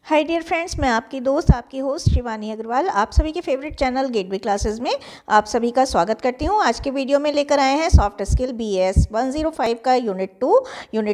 Hi dear friends, मैं आपकी दोस्त आपकी होस्ट शिवानी अग्रवाल आप सभी के फेवरेट चैनल गेटवे क्लासेस में आप सभी का स्वागत करती हूँ। आज के वीडियो में लेकर आए हैं सॉफ्ट स्किल BS 105 का यूनिट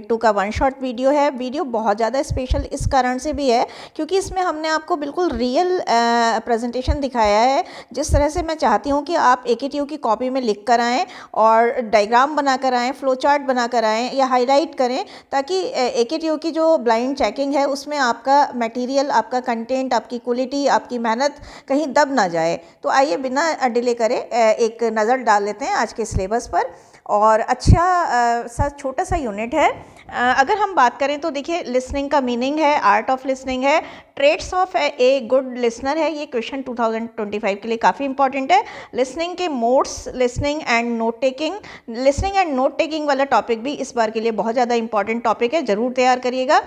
2 का वन शॉट वीडियो है। वीडियो बहुत ज़्यादा स्पेशल इस कारण से भी है क्योंकि इसमें हमने आपको बिल्कुल रियल प्रेजेंटेशन दिखाया है। जिस तरह से मैं चाहती हूँ कि आप AKTU की कॉपी में लिख कर आएँ और डायग्राम बना कर आएँ, फ्लो चार्ट बना कर आएँ या हाईलाइट करें, ताकि AKTU की जो ब्लाइंड चेकिंग है उसमें आपका मटेरियल, आपका कंटेंट, आपकी क्वालिटी, आपकी मेहनत कहीं दब ना जाए। तो आइए बिना डिले करे एक नज़र डाल लेते हैं आज के सिलेबस पर। और अच्छा सा छोटा सा यूनिट है। अगर हम बात करें तो देखिए, लिसनिंग का मीनिंग है, आर्ट ऑफ लिसनिंग है, traits of a good listener है। ये क्वेश्चन 2025 के लिए काफ़ी इंपॉर्टेंट है। लिसनिंग के modes, listening and note taking वाला टॉपिक भी इस बार के लिए बहुत ज़्यादा इंपॉर्टेंट टॉपिक है, ज़रूर तैयार करिएगा।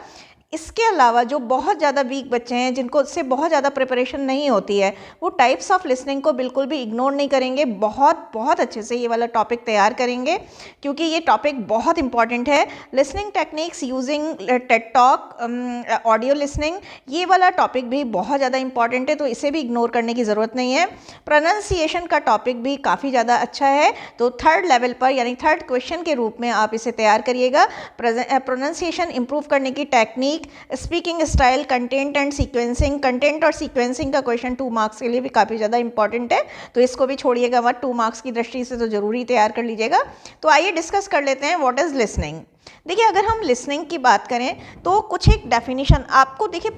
इसके अलावा जो बहुत ज़्यादा वीक बच्चे हैं, जिनको इससे बहुत ज़्यादा प्रिपरेशन नहीं होती है, वो टाइप्स ऑफ लिसनिंग को बिल्कुल भी इग्नोर नहीं करेंगे, बहुत अच्छे से ये वाला टॉपिक तैयार करेंगे क्योंकि ये टॉपिक बहुत इंपॉर्टेंट है। Listening techniques using Ted talk, audio listening, ये वाला टॉपिक भी बहुत ज़्यादा इंपॉर्टेंट है, तो इसे भी इग्नोर करने की ज़रूरत नहीं है। प्रोनाउंसिएशन का टॉपिक भी काफ़ी ज़्यादा अच्छा है, तो थर्ड लेवल पर यानी थर्ड क्वेश्चन के रूप में आप इसे तैयार करिएगा। प्रोनाउंसिएशन इंप्रूव करने की technique, speaking style, content and sequencing. Content और सीक्वेंसिंग का क्वेश्चन 2 मार्क्स के लिए भी काफ़ी ज़्यादा इंपॉर्टेंट है, तो इसको भी छोड़िएगा मत, 2 मार्क्स की दृष्टि से तो ज़रूरी तैयार कर लीजिएगा। तो आइए डिस्कस कर लेते हैं व्हाट इज़ लिसनिंग। देखिए, अगर हम लिसनिंग की बात करें तो कुछ एक डेफिनेशन आपको, देखिए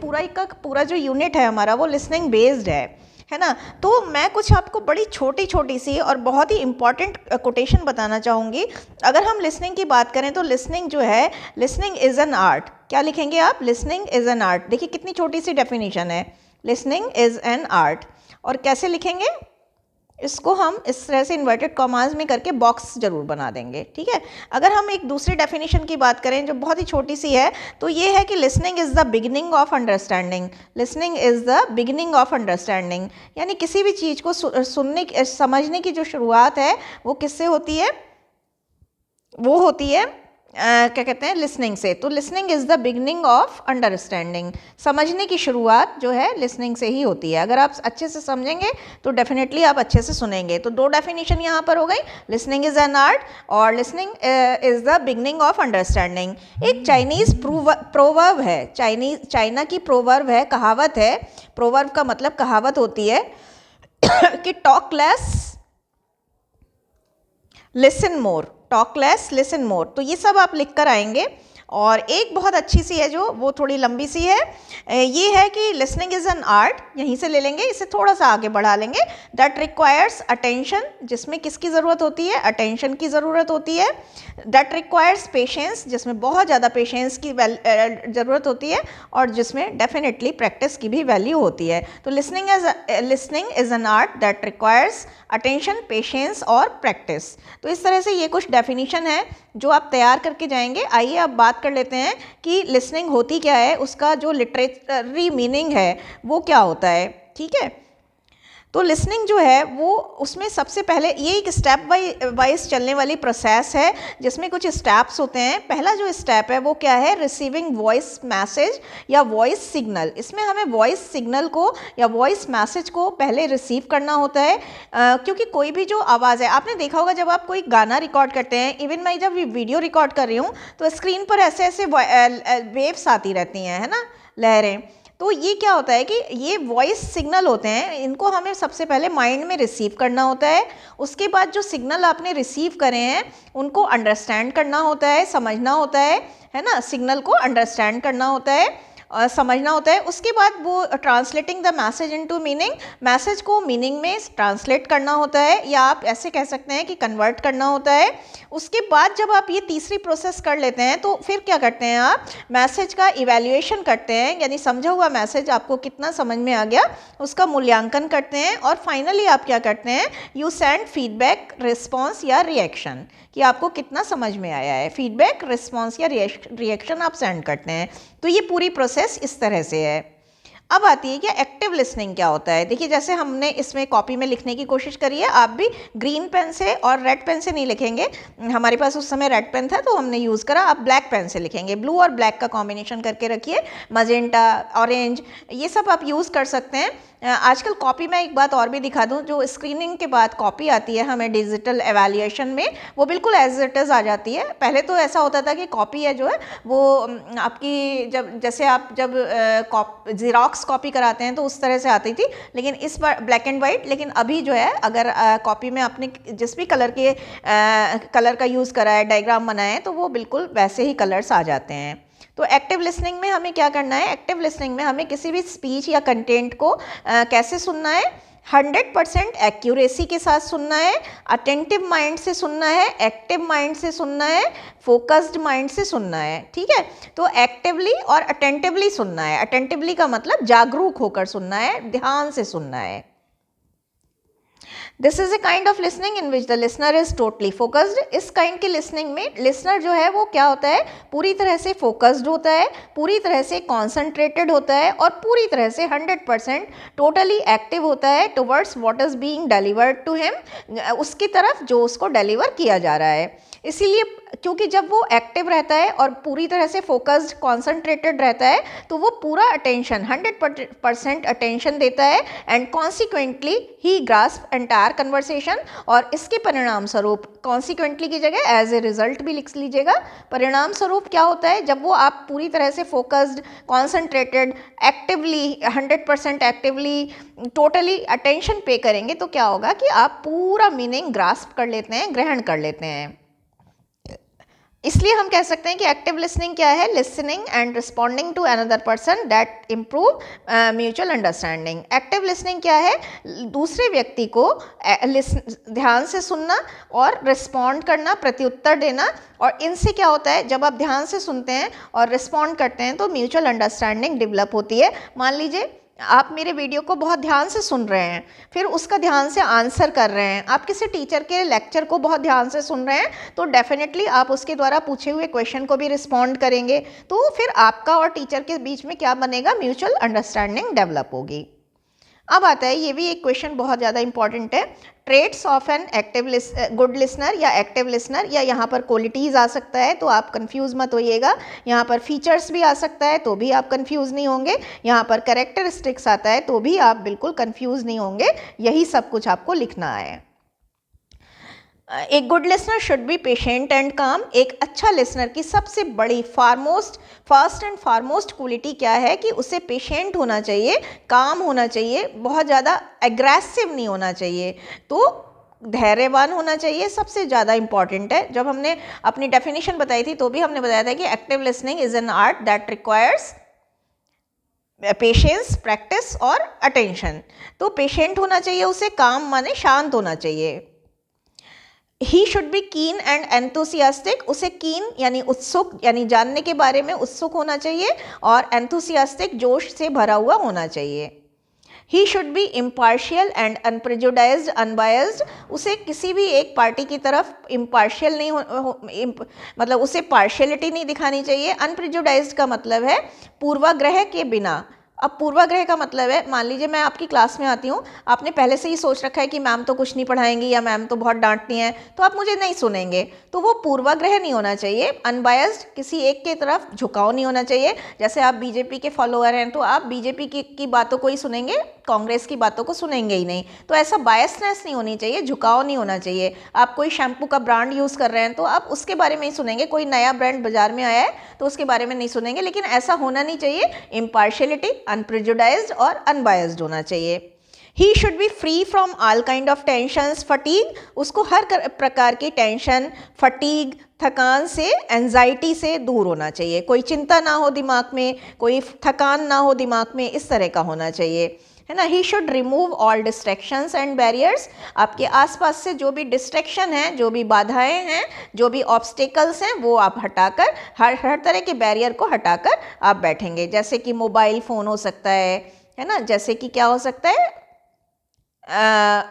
पूरा जो यूनिट है हमारा वो लिसनिंग बेस्ड है ना। तो मैं कुछ आपको बड़ी छोटी सी और बहुत ही इंपॉर्टेंट कोटेशन बताना चाहूँगी। अगर हम लिसनिंग की बात करें तो लिसनिंग जो है, लिसनिंग इज़ एन आर्ट। क्या लिखेंगे आप? Listening is an art. देखिए कितनी छोटी सी डेफिनेशन है, लिसनिंग इज़ एन आर्ट। और कैसे लिखेंगे इसको? हम इस तरह से इन्वर्टेड कॉमास में करके बॉक्स जरूर बना देंगे, ठीक है। अगर हम एक दूसरी डेफिनेशन की बात करें जो बहुत ही छोटी सी है, तो ये है कि listening is the beginning of understanding. Listening is the beginning of understanding, यानी किसी भी चीज़ को समझने की जो शुरुआत है वो किससे होती है? वो होती है क्या कहते हैं, लिसनिंग से। तो listening is the beginning of understanding. समझने की शुरुआत जो है लिसनिंग से ही होती है। अगर आप अच्छे से समझेंगे तो डेफिनेटली आप अच्छे से सुनेंगे। तो 2 डेफिनेशन यहाँ पर हो गई, लिसनिंग इज़ एन आर्ट और listening is the beginning of understanding. एक चाइनीज़ प्रोवर्ब है, चाइना की प्रोवर्ब है, कहावत है। प्रोवर्ब का मतलब कहावत होती है कि talk less listen more, talk less listen more. तो ये सब आप लिख कर आएंगे। और एक बहुत अच्छी सी है जो वो थोड़ी लंबी सी है, ये है कि लिसनिंग इज़ एन आर्ट, यहीं से ले लेंगे, इसे थोड़ा सा आगे बढ़ा लेंगे। दैट रिक्वायर्स अटेंशन, जिसमें किसकी ज़रूरत होती है? अटेंशन की ज़रूरत होती है। दैट रिक्वायर्स पेशेंस, जिसमें बहुत ज़्यादा पेशेंस की ज़रूरत होती है और जिसमें डेफिनेटली प्रैक्टिस की भी वैल्यू होती है। तो listening is an art that requires attention, patience और प्रैक्टिस। तो इस तरह से ये कुछ डेफिनेशन है जो आप तैयार करके जाएंगे। आइए अब बात कर लेते हैं कि लिसनिंग होती क्या है, उसका जो लिटरेरी मीनिंग है वो क्या होता है, ठीक है। तो लिसनिंग जो है वो, उसमें सबसे पहले ये एक स्टेप वाइज चलने वाली प्रोसेस है जिसमें कुछ स्टेप्स होते हैं। पहला जो स्टेप है वो क्या है? रिसीविंग वॉइस मैसेज या वॉइस सिग्नल। इसमें हमें वॉइस सिग्नल को या वॉइस मैसेज को पहले रिसीव करना होता है, क्योंकि कोई भी जो आवाज़ है, आपने देखा होगा जब आप कोई गाना रिकॉर्ड करते हैं, इवन मैं जब वीडियो रिकॉर्ड कर रही हूँ तो स्क्रीन पर ऐसे ऐसे वेव्स आती रहती हैं, है ना, लहरें। तो ये क्या होता है कि ये वॉइस सिग्नल होते हैं, इनको हमें सबसे पहले माइंड में रिसीव करना होता है। उसके बाद जो सिग्नल आपने रिसीव करे हैं उनको अंडरस्टैंड करना होता है, समझना होता है ना। सिग्नल को अंडरस्टैंड करना होता है, समझना होता है। उसके बाद वो translating the message into meaning, message को मीनिंग में ट्रांसलेट करना होता है, या आप ऐसे कह सकते हैं कि कन्वर्ट करना होता है। उसके बाद जब आप ये तीसरी प्रोसेस कर लेते हैं तो फिर क्या करते हैं, आप मैसेज का इवैल्यूएशन करते हैं, यानी समझा हुआ मैसेज आपको कितना समझ में आ गया उसका मूल्यांकन करते हैं। और फाइनली आप क्या करते हैं, यू सेंड फीडबैक, रिस्पॉन्स या रिएक्शन, कि आपको कितना समझ में आया है। फीडबैक, रिस्पॉन्स या रिएक्शन आप सेंड करते हैं। तो ये पूरी प्रोसेस इस तरह से है। अब आती है कि एक्टिव लिसनिंग क्या होता है। देखिए जैसे हमने इसमें कॉपी में लिखने की कोशिश करी है, आप भी ग्रीन पेन से और रेड पेन से नहीं लिखेंगे। हमारे पास उस समय रेड पेन था तो हमने यूज़ करा, आप ब्लैक पेन से लिखेंगे। ब्लू और ब्लैक का कॉम्बिनेशन करके रखिए, मजेंटा, ऑरेंज, ये सब आप यूज़ कर सकते हैं। आजकल कॉपी में एक बात और भी दिखा दूं, जो स्क्रीनिंग के बाद कॉपी आती है हमें डिजिटल एवेल्यूएशन में, वो बिल्कुल एज इट इज़ आ जाती है। पहले तो ऐसा होता था कि कॉपी है जो है वो आपकी जैसे आप जब ज़ेरॉक्स कॉपी कराते हैं तो उस तरह से आती थी, लेकिन इस बार ब्लैक एंड वाइट। लेकिन अभी जो है अगर कॉपी में आपने जिस भी कलर का यूज़ करा है, डायग्राम बनाए हैं, तो वो बिल्कुल वैसे ही कलर्स आ जाते हैं। तो एक्टिव लिसनिंग में हमें क्या करना है, एक्टिव लिसनिंग में हमें किसी भी स्पीच या कंटेंट को कैसे सुनना है, 100% एक्यूरेसी के साथ सुनना है, अटेंटिव माइंड से सुनना है, एक्टिव माइंड से सुनना है, फोकस्ड माइंड से सुनना है। ठीक है, तो एक्टिवली और अटेंटिवली सुनना है। अटेंटिवली का मतलब जागरूक होकर सुनना है, ध्यान से सुनना है। This is a kind of listening in which the listener is totally focused. इस काइंड के लिसनिंग में लिसनर जो है वो क्या होता है, पूरी तरह से फोकस्ड होता है, पूरी तरह से कॉन्सेंट्रेटेड होता है और पूरी तरह से 100% टोटली एक्टिव होता है towards what is being delivered to him, उसकी तरफ जो उसको डिलीवर किया जा रहा है। इसीलिए क्योंकि जब वो एक्टिव रहता है और पूरी तरह से फोकस्ड कॉन्सेंट्रेटेड रहता है तो वो पूरा अटेंशन 100% अटेंशन देता है and consequently he grasp entire conversation. और इसके परिणाम स्वरूप, कॉन्सिक्वेंटली की जगह एज ए रिजल्ट भी लिख लीजिएगा, परिणाम स्वरूप क्या होता है, जब वो आप पूरी तरह से focused, concentrated, actively 100% actively totally attention पे करेंगे तो क्या होगा कि आप पूरा मीनिंग ग्रास्प कर लेते हैं, ग्रहण कर लेते हैं। इसलिए हम कह सकते हैं कि एक्टिव लिसनिंग क्या है, listening and responding to another person that improve mutual understanding. Active listening क्या है, दूसरे व्यक्ति को ध्यान से सुनना और रिस्पॉन्ड करना, प्रत्युत्तर देना। और इनसे क्या होता है, जब आप ध्यान से सुनते हैं और रिस्पॉन्ड करते हैं तो म्यूचुअल अंडरस्टैंडिंग डेवलप होती है। मान लीजिए आप मेरे वीडियो को बहुत ध्यान से सुन रहे हैं, फिर उसका ध्यान से आंसर कर रहे हैं, आप किसी टीचर के लेक्चर को बहुत ध्यान से सुन रहे हैं, तो डेफिनेटली आप उसके द्वारा पूछे हुए क्वेश्चन को भी रिस्पॉन्ड करेंगे। तो फिर आपका और टीचर के बीच में क्या बनेगा, म्यूचुअल अंडरस्टैंडिंग डेवलप होगी। अब आता है, ये भी एक क्वेश्चन बहुत ज़्यादा इंपॉर्टेंट है, traits of an active good listener या एक्टिव लिसनर, या यहाँ पर क्वालिटीज़ आ सकता है तो आप कंफ्यूज मत होइएगा। यहाँ पर फीचर्स भी आ सकता है तो भी आप कंफ्यूज नहीं होंगे। यहाँ पर कैरेक्टरिस्टिक्स आता है तो भी आप बिल्कुल कंफ्यूज नहीं होंगे। यही सब कुछ आपको लिखना है। एक good listener should be patient and काम। एक अच्छा लिसनर की सबसे बड़ी फर्स्ट एंड फॉरमोस्ट क्वालिटी क्या है कि उसे पेशेंट होना चाहिए, काम होना चाहिए, बहुत ज़्यादा एग्रेसिव नहीं होना चाहिए, तो धैर्यवान होना चाहिए, सबसे ज़्यादा इंपॉर्टेंट है। जब हमने अपनी डेफिनेशन बताई थी तो भी हमने बताया था कि active listening is an art that requires patience, practice और अटेंशन। तो पेशेंट होना चाहिए उसे, काम माने शांत होना चाहिए। ही शुड बी कीन एंड एंथुसियास्टिक। उसे कीन यानी उत्सुक, यानी जानने के बारे में उत्सुक होना चाहिए, और एंथुसियास्टिक जोश से भरा हुआ होना चाहिए। He should be impartial and unprejudiced unbiased. उसे किसी भी एक पार्टी की तरफ इम्पार्शियल नहीं मतलब उसे पार्शियलिटी नहीं दिखानी चाहिए। अनप्रेजुडाइज्ड का मतलब है पूर्वाग्रह के बिना। अब पूर्वाग्रह का मतलब है, मान लीजिए मैं आपकी क्लास में आती हूँ, आपने पहले से ही सोच रखा है कि मैम तो कुछ नहीं पढ़ाएंगी या मैम तो बहुत डांटती हैं, तो आप मुझे नहीं सुनेंगे, तो वो पूर्वाग्रह नहीं होना चाहिए। अनबायस्ड, किसी एक के तरफ झुकाव नहीं होना चाहिए। जैसे आप बीजेपी के फॉलोअर हैं तो आप बीजेपी की बातों को ही सुनेंगे, कांग्रेस की बातों को सुनेंगे ही नहीं। तो ऐसा बायसनेस नहीं होनी चाहिए, झुकाव नहीं होना चाहिए। आप कोई शैम्पू का ब्रांड यूज़ कर रहे हैं तो आप उसके बारे में ही सुनेंगे, कोई नया ब्रांड बाजार में आया है तो उसके बारे में नहीं सुनेंगे, लेकिन ऐसा होना नहीं चाहिए। इम्पार्शियलिटी, अनप्रेजुडाइज्ड और अनबायस्ड होना चाहिए। He should B free from all kind of tensions, fatigue. उसको हर प्रकार की टेंशन, फटीग, थकान से, एंजाइटी से दूर होना चाहिए। कोई चिंता ना हो दिमाग में, कोई थकान ना हो दिमाग में, इस तरह का होना चाहिए, है ना। He should remove all distractions and barriers. आपके आसपास से जो भी डिस्ट्रैक्शन है, जो भी बाधाएं हैं, जो भी ऑब्स्टेकल्स हैं, वो आप हटाकर, हर तरह के बैरियर को हटाकर आप बैठेंगे। जैसे कि मोबाइल फ़ोन हो सकता है ना, जैसे कि क्या हो सकता है,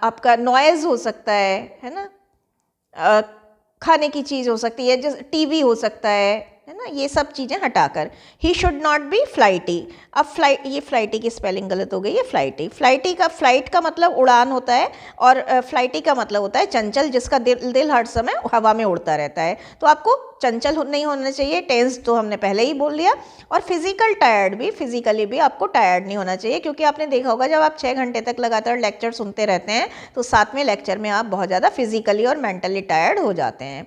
आपका नॉइज़ हो सकता है ना, खाने की चीज़ हो सकती है, जैसे टीवी हो सकता है है ना, ये सब चीज़ें हटाकर। He should not be flighty. अब ये फ्लाइटी की स्पेलिंग गलत हो गई है, फ्लाइटी। फ्लाइट का मतलब उड़ान होता है, और फ्लाइटी का मतलब होता है चंचल, जिसका दिल हर समय हवा में उड़ता रहता है। तो आपको चंचल नहीं होना चाहिए, टेंस तो हमने पहले ही बोल लिया। और फिजिकली भी आपको टायर्ड नहीं होना चाहिए, क्योंकि आपने देखा होगा जब आप 6 घंटे तक लगातार लेक्चर सुनते रहते हैं तो 7वें लेक्चर में आप बहुत ज़्यादा फिजिकली और मेंटली टायर्ड हो जाते हैं।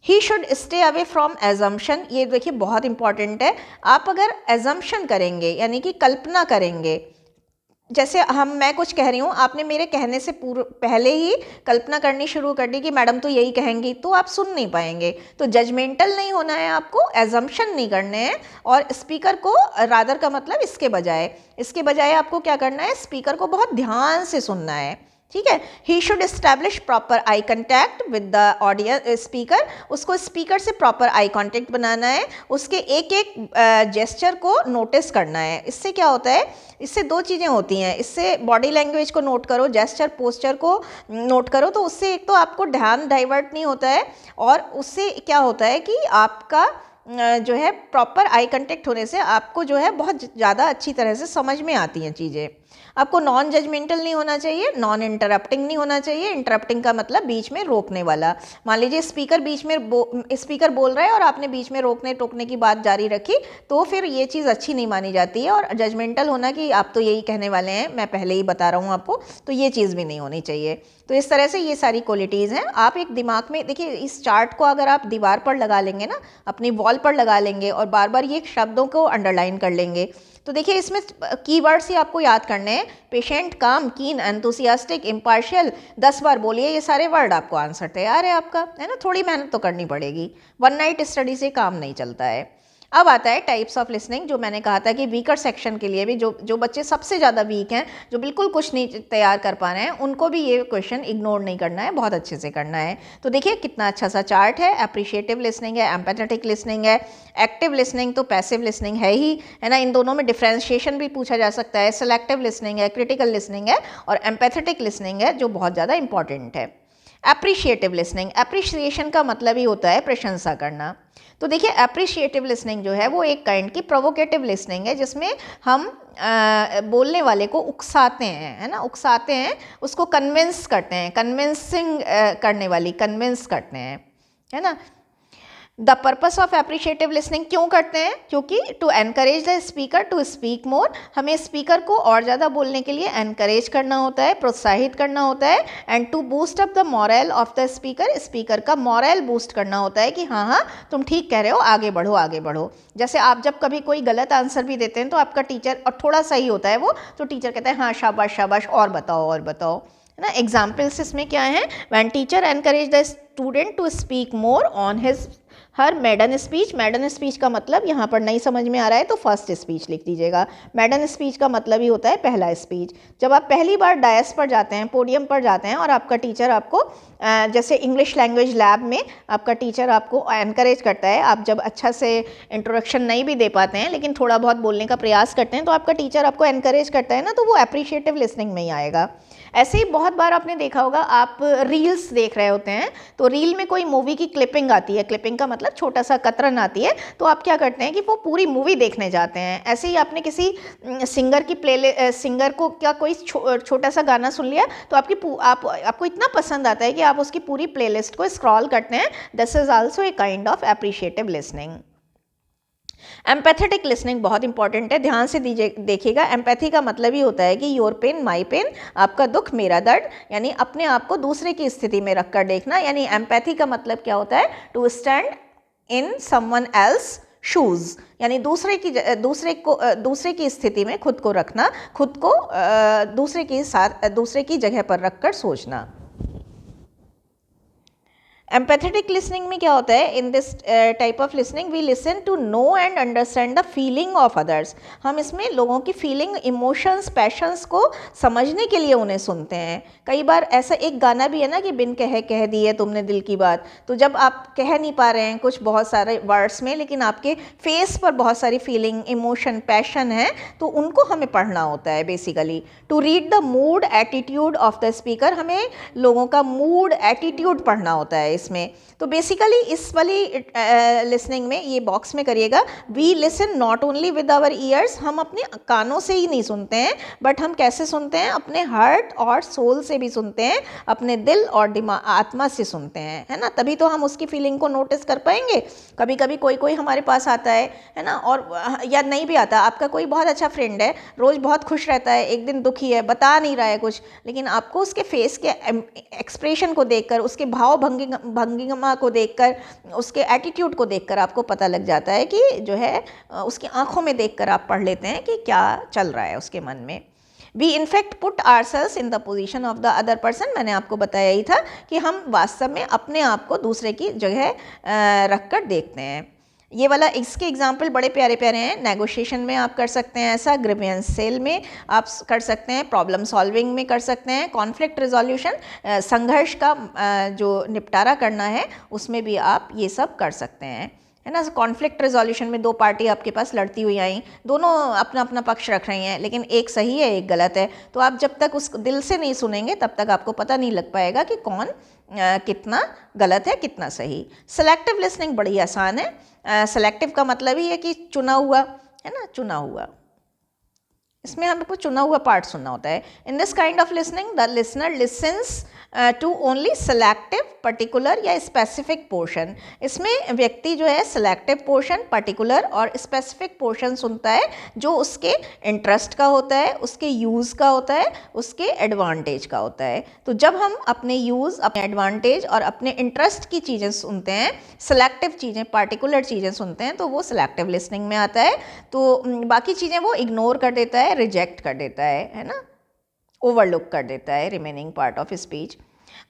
He should stay away from assumption. ये देखिए बहुत इंपॉर्टेंट है। आप अगर एजम्पशन करेंगे यानी कि कल्पना करेंगे, जैसे मैं कुछ कह रही हूँ, आपने मेरे कहने से पहले ही कल्पना करनी शुरू कर दी कि मैडम तो यही कहेंगी, तो आप सुन नहीं पाएंगे। तो जजमेंटल नहीं होना है, आपको एजम्पशन नहीं करने हैं। और स्पीकर को रादर का मतलब इसके बजाय आपको क्या करना है, स्पीकर को बहुत ध्यान से सुनना है, ठीक है। He should establish proper I contact with the audience speaker. उसको स्पीकर से प्रॉपर आई कांटेक्ट बनाना है, उसके एक एक जेस्चर को नोटिस करना है। इससे क्या होता है, इससे दो चीज़ें होती हैं। इससे बॉडी लैंग्वेज को नोट करो, जेस्चर पोस्चर को नोट करो, तो उससे एक तो आपको ध्यान डाइवर्ट नहीं होता है, और उससे क्या होता है कि आपका जो है प्रॉपर आई कांटेक्ट होने से आपको जो है बहुत ज़्यादा अच्छी तरह से समझ में आती हैं चीज़ें। आपको नॉन जजमेंटल नहीं होना चाहिए, नॉन इंटरप्टिंग नहीं होना चाहिए। इंटरप्टिंग का मतलब बीच में रोकने वाला। मान लीजिए स्पीकर बोल रहा है और आपने बीच में रोकने टोकने की बात जारी रखी, तो फिर ये चीज़ अच्छी नहीं मानी जाती है। और जजमेंटल होना कि आप तो यही कहने वाले हैं, मैं पहले ही बता रहा हूँ आपको, तो ये चीज़ भी नहीं होनी चाहिए। तो इस तरह से ये सारी क्वालिटीज़ हैं। आप एक दिमाग में देखिए, इस चार्ट को अगर आप दीवार पर लगा लेंगे ना, अपनी वॉल पर लगा लेंगे, और बार बार ये शब्दों को अंडरलाइन कर लेंगे, तो देखिए इसमें कीवर्ड्स ही आपको याद करने हैं। पेशेंट, काम, कीन, एंथुसियास्टिक, इम्पार्शियल। 10 बार बोलिए ये सारे वर्ड, आपको आंसर तैयार है आपका, है ना। थोड़ी मेहनत तो करनी पड़ेगी, वन नाइट स्टडी से काम नहीं चलता है। अब आता है टाइप्स ऑफ लिसनिंग, जो मैंने कहा था कि वीकर सेक्शन के लिए भी, जो बच्चे सबसे ज़्यादा वीक हैं, जो बिल्कुल कुछ नहीं तैयार कर पा रहे हैं, उनको भी ये क्वेश्चन इग्नोर नहीं करना है, बहुत अच्छे से करना है। तो देखिए कितना अच्छा सा चार्ट है। एप्रिशिएटिव लिसनिंग है, एम्पैथेटिक लिसनिंग है, एक्टिव लिसनिंग तो पैसिव लिसनिंग है ही, है ना। इन दोनों में डिफ्रेंशिएशन भी पूछा जा सकता है। सेलेक्टिव लिसनिंग है, क्रिटिकल लिसनिंग है, और एम्पैथेटिक लिसनिंग है, जो बहुत ज़्यादा इंपॉर्टेंट है। एप्रिशिएटिव लिसनिंग, एप्रिशिएशन का मतलब ही होता है प्रशंसा करना। तो देखिए एप्रिशिएटिव लिसनिंग जो है वो एक काइंड की प्रोवोकेटिव लिसनिंग है, जिसमें हम बोलने वाले को उकसाते हैं, है ना, उकसाते हैं, उसको कन्विंस करते हैं, कन्विंसिंग करने वाली, कन्विंस करते हैं, है ना। The purpose of appreciative listening क्यों करते हैं, क्योंकि to encourage the speaker to speak more, हमें स्पीकर को और ज़्यादा बोलने के लिए एनकरेज करना होता है, प्रोत्साहित करना होता है। And to boost up the morale of the speaker, speaker का मॉरल बूस्ट करना होता है कि हाँ हाँ तुम ठीक कह रहे हो, आगे बढ़ो आगे बढ़ो। जैसे आप जब कभी कोई गलत आंसर भी देते हैं तो आपका टीचर, और थोड़ा सही होता है वो, तो टीचर कहता है हाँ शाबाश शाबाश, और बताओ और बताओ, है ना। एग्जाम्पल्स इसमें क्या है, when teacher encourage the student to speak more on his her maiden speech. Maiden speech का मतलब यहाँ पर नहीं समझ में आ रहा है तो फर्स्ट स्पीच लिख दीजिएगा। मेडन स्पीच का मतलब ही होता है पहला स्पीच। जब आप पहली बार डायस पर जाते हैं, पोडियम पर जाते हैं, और आपका टीचर आपको जैसे इंग्लिश लैंग्वेज लैब में आपका टीचर आपको एनकरेज करता है, आप जब अच्छा से इंट्रोडक्शन नहीं भी दे पाते हैं लेकिन थोड़ा बहुत बोलने का प्रयास करते हैं, तो आपका टीचर आपको एनकरेज करता है ना, तो वो एप्रिशिएटिव लिसनिंग में ही आएगा। ऐसे ही बहुत बार आपने देखा होगा, आप रील्स देख रहे होते हैं, तो रील में कोई मूवी की क्लिपिंग आती है, क्लिपिंग का मतलब छोटा सा कतरन आती है, तो आप क्या करते हैं कि वो पूरी मूवी देखने जाते हैं। ऐसे ही आपने किसी सिंगर की सिंगर को क्या कोई छोटा सा गाना सुन लिया, तो आपको इतना पसंद आता है कि आप उसकी पूरी प्लेलिस्ट को स्क्रॉल करते हैं। This is also a kind of appreciative listening. Empathetic listening बहुत इंपॉर्टेंट है, ध्यान से देखिएगा। एम्पैथी का मतलब ही होता है कि योर पेन माई पेन, आपका दुख मेरा दर्द, यानी अपने आप को दूसरे की स्थिति में रखकर देखना। यानी एम्पैथी का मतलब क्या होता है, to stand in someone else shoes, यानी दूसरे की स्थिति में खुद को रखना, खुद को दूसरे की जगह पर रखकर सोचना। एम्पैथेटिक लिसनिंग में क्या होता है, in this type of listening we listen to know and understand the feeling of others. हम इसमें लोगों की फीलिंग, इमोशंस, पैशंस को समझने के लिए उन्हें सुनते हैं। कई बार ऐसा एक गाना भी है ना कि बिन कह दी है तुमने दिल की बात, तो जब आप कह नहीं पा रहे हैं कुछ बहुत सारे वर्ड्स में, लेकिन आपके फेस पर बहुत सारी फीलिंग, इमोशन, पैशन है, तो उनको हमें पढ़ना होता है basically. To read the mood attitude of the speaker, हमें लोगों का मूड, एटीट्यूड पढ़ना होता है इसमें। तो बेसिकली इस वाली लिसनिंग में ये बॉक्स में करिएगा, we listen not only with our ears, हम अपने कानों से ही नहीं सुनते हैं, बट हम कैसे सुनते हैं, अपने हार्ट और सोल से भी सुनते हैं, अपने दिल और दिमाग आत्मा से सुनते हैं, है ना। तभी तो हम उसकी फीलिंग को नोटिस कर पाएंगे। कभी कभी कोई कोई हमारे पास आता है ना, और या नहीं भी आता, आपका कोई बहुत अच्छा फ्रेंड है, रोज़ बहुत खुश रहता है, एक दिन दुखी है, बता नहीं रहा है कुछ, लेकिन आपको उसके फेस के एक्सप्रेशन को देखकर, उसके भाव भंगिमा को देखकर, उसके एटीट्यूड को देखकर आपको पता लग जाता है कि जो है उसकी आंखों में देखकर आप पढ़ लेते हैं कि क्या चल रहा है उसके मन में। We in fact put ourselves in the position of the other person, मैंने आपको बताया ही था कि हम वास्तव में अपने आप को दूसरे की जगह रख कर देखते हैं। ये वाला इसके एग्जाम्पल बड़े प्यारे प्यारे हैं। नेगोशिएशन में आप कर सकते हैं ऐसा, ग्रीवेंस सेल में आप कर सकते हैं, प्रॉब्लम सॉल्विंग में कर सकते हैं, कॉन्फ्लिक्ट रिजोल्यूशन संघर्ष का जो निपटारा करना है उसमें भी आप ये सब कर सकते हैं, है ना। कॉन्फ्लिक्ट रिजोल्यूशन में दो पार्टी आपके पास लड़ती हुई आई, दोनों अपना अपना पक्ष रख रही हैं, लेकिन एक सही है एक गलत है, तो आप जब तक उस दिल से नहीं सुनेंगे तब तक आपको पता नहीं लग पाएगा कि कौन कितना गलत है कितना सही। सेलेक्टिव लिसनिंग बड़ी आसान है। सेलेक्टिव का मतलब ही है कि चुना हुआ, है ना, चुना हुआ, इसमें हमको चुना हुआ पार्ट सुनना होता है। In this kind of listening the listener listens to only selective particular या स्पेसिफिक पोर्शन। इसमें व्यक्ति जो है सेलेक्टिव पोर्शन, पर्टिकुलर और स्पेसिफिक पोर्शन सुनता है जो उसके इंटरेस्ट का होता है, उसके यूज़ का होता है, उसके एडवांटेज का होता है। तो जब हम अपने यूज़, अपने एडवांटेज और अपने इंटरेस्ट की चीज़ें सुनते हैं, सेलेक्टिव चीज़ें, पर्टिकुलर चीज़ें सुनते हैं, तो वो सेलेक्टिव लिसनिंग में आता है। तो बाकी चीज़ें वो इग्नोर कर देता है, रिजेक्ट कर देता है ना, ओवरलुक कर देता है रिमेनिंग पार्ट ऑफ स्पीच।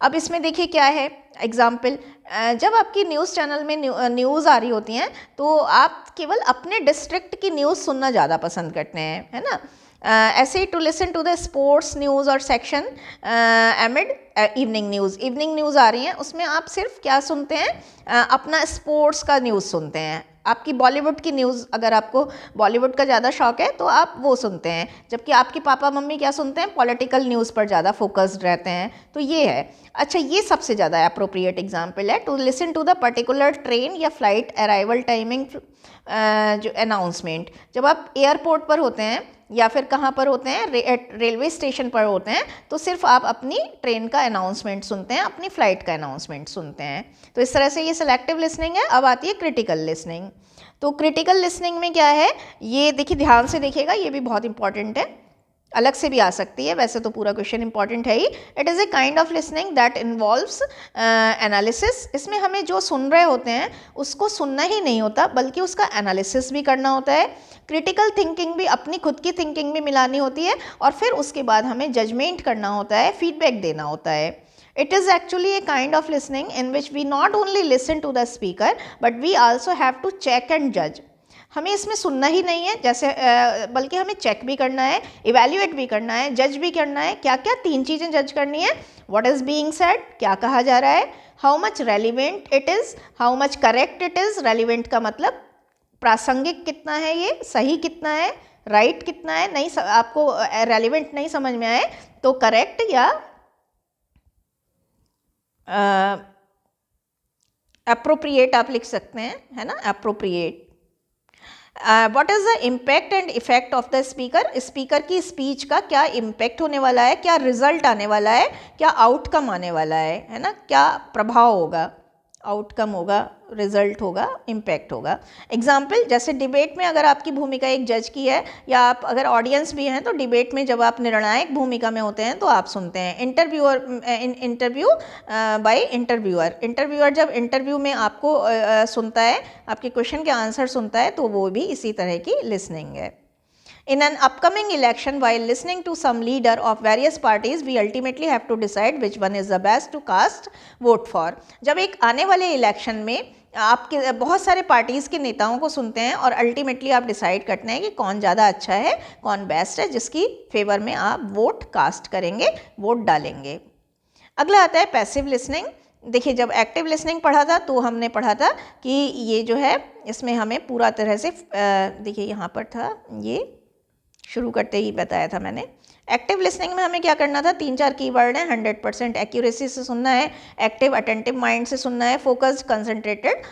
अब इसमें देखिए क्या है एग्जाम्पल, जब आपकी न्यूज़ चैनल में न्यूज़ आ रही होती हैं तो आप केवल अपने डिस्ट्रिक्ट की न्यूज़ सुनना ज़्यादा पसंद करते हैं, है ना। ऐसे ही to listen to the sports news और सेक्शन एमिड इवनिंग न्यूज़ आ रही हैं, उसमें आप सिर्फ क्या सुनते हैं, अपना स्पोर्ट्स का न्यूज़ सुनते हैं। आपकी बॉलीवुड की न्यूज़, अगर आपको बॉलीवुड का ज़्यादा शौक है तो आप वो सुनते हैं, जबकि आपके पापा मम्मी क्या सुनते हैं, पॉलिटिकल न्यूज़ पर ज़्यादा फोकस्ड रहते हैं। तो ये है। अच्छा, ये सबसे ज़्यादा अप्रोप्रिएट एग्जाम्पल है, to listen to the particular train या फ्लाइट अराइवल टाइमिंग जो अनाउंसमेंट। जब आप एयरपोर्ट पर होते हैं या फिर कहाँ पर होते हैं, रेलवे स्टेशन पर होते हैं, तो सिर्फ आप अपनी ट्रेन का अनाउंसमेंट सुनते हैं, अपनी फ़्लाइट का अनाउंसमेंट सुनते हैं। तो इस तरह से ये सेलेक्टिव लिसनिंग है। अब आती है क्रिटिकल लिसनिंग। तो क्रिटिकल लिसनिंग में क्या है, ये देखिए, ध्यान से देखिएगा, ये भी बहुत इंपॉर्टेंट है, अलग से भी आ सकती है, वैसे तो पूरा क्वेश्चन इंपॉर्टेंट है ही। It is a kind of listening that involves analysis. इसमें हमें जो सुन रहे होते हैं उसको सुनना ही नहीं होता, बल्कि उसका एनालिसिस भी करना होता है। क्रिटिकल थिंकिंग भी, अपनी खुद की थिंकिंग भी मिलानी होती है, और फिर उसके बाद हमें जजमेंट करना होता है, फीडबैक देना होता है। It is actually a kind of listening in which we not only listen to the speaker but we also have to check and judge. हमें इसमें सुनना ही नहीं है, जैसे बल्कि हमें चेक भी करना है, इवेल्युएट भी करना है, जज भी करना है। क्या क्या? 3 चीज़ें जज करनी है। व्हाट इज़ बीइंग सेड, क्या कहा जा रहा है, how much relevant it is, how much correct it is. Relevant का मतलब प्रासंगिक कितना है, ये सही कितना है, राइट कितना है। नहीं, आपको रेलिवेंट नहीं समझ में आए तो करेक्ट या अप्रोप्रिएट आप लिख सकते हैं, है ना, appropriate. What is the impact and effect of the speaker. Speaker की स्पीच का क्या इम्पैक्ट होने वाला है, क्या रिजल्ट आने वाला है, क्या आउटकम आने वाला है ना, क्या प्रभाव होगा, आउटकम होगा, रिजल्ट होगा, इम्पैक्ट होगा। एग्जाम्पल, जैसे डिबेट में अगर आपकी भूमिका एक जज की है, या आप अगर ऑडियंस भी हैं, तो डिबेट में जब आप निर्णायक भूमिका में होते हैं तो आप सुनते हैं। इंटरव्यू बाय इंटरव्यूअर जब इंटरव्यू में आपको सुनता है, आपके क्वेश्चन के आंसर सुनता है, तो वो भी इसी तरह की लिसनिंग है। In an upcoming election, while listening to some leader of various parties, we ultimately have to decide which one is the best to cast vote for. जब एक आने वाले इलेक्शन में आपके बहुत सारे पार्टीज़ के नेताओं को सुनते हैं और अल्टीमेटली आप डिसाइड करते हैं कि कौन ज़्यादा अच्छा है, कौन बेस्ट है, जिसकी फेवर में आप वोट कास्ट करेंगे, वोट डालेंगे। अगला आता है पैसिव लिसनिंग। देखिए, जब एक्टिव लिसनिंग पढ़ा था तो हमने पढ़ा था कि ये जो है, इसमें हमें पूरा तरह से देखिए यहाँ पर था, ये शुरू करते ही बताया था मैंने। एक्टिव लिसनिंग में हमें क्या करना था, 3-4 कीवर्ड हैं। 100% एक्यूरेसी से सुनना है, एक्टिव अटेंटिव माइंड से सुनना है, फोकस्ड कंसंट्रेटेड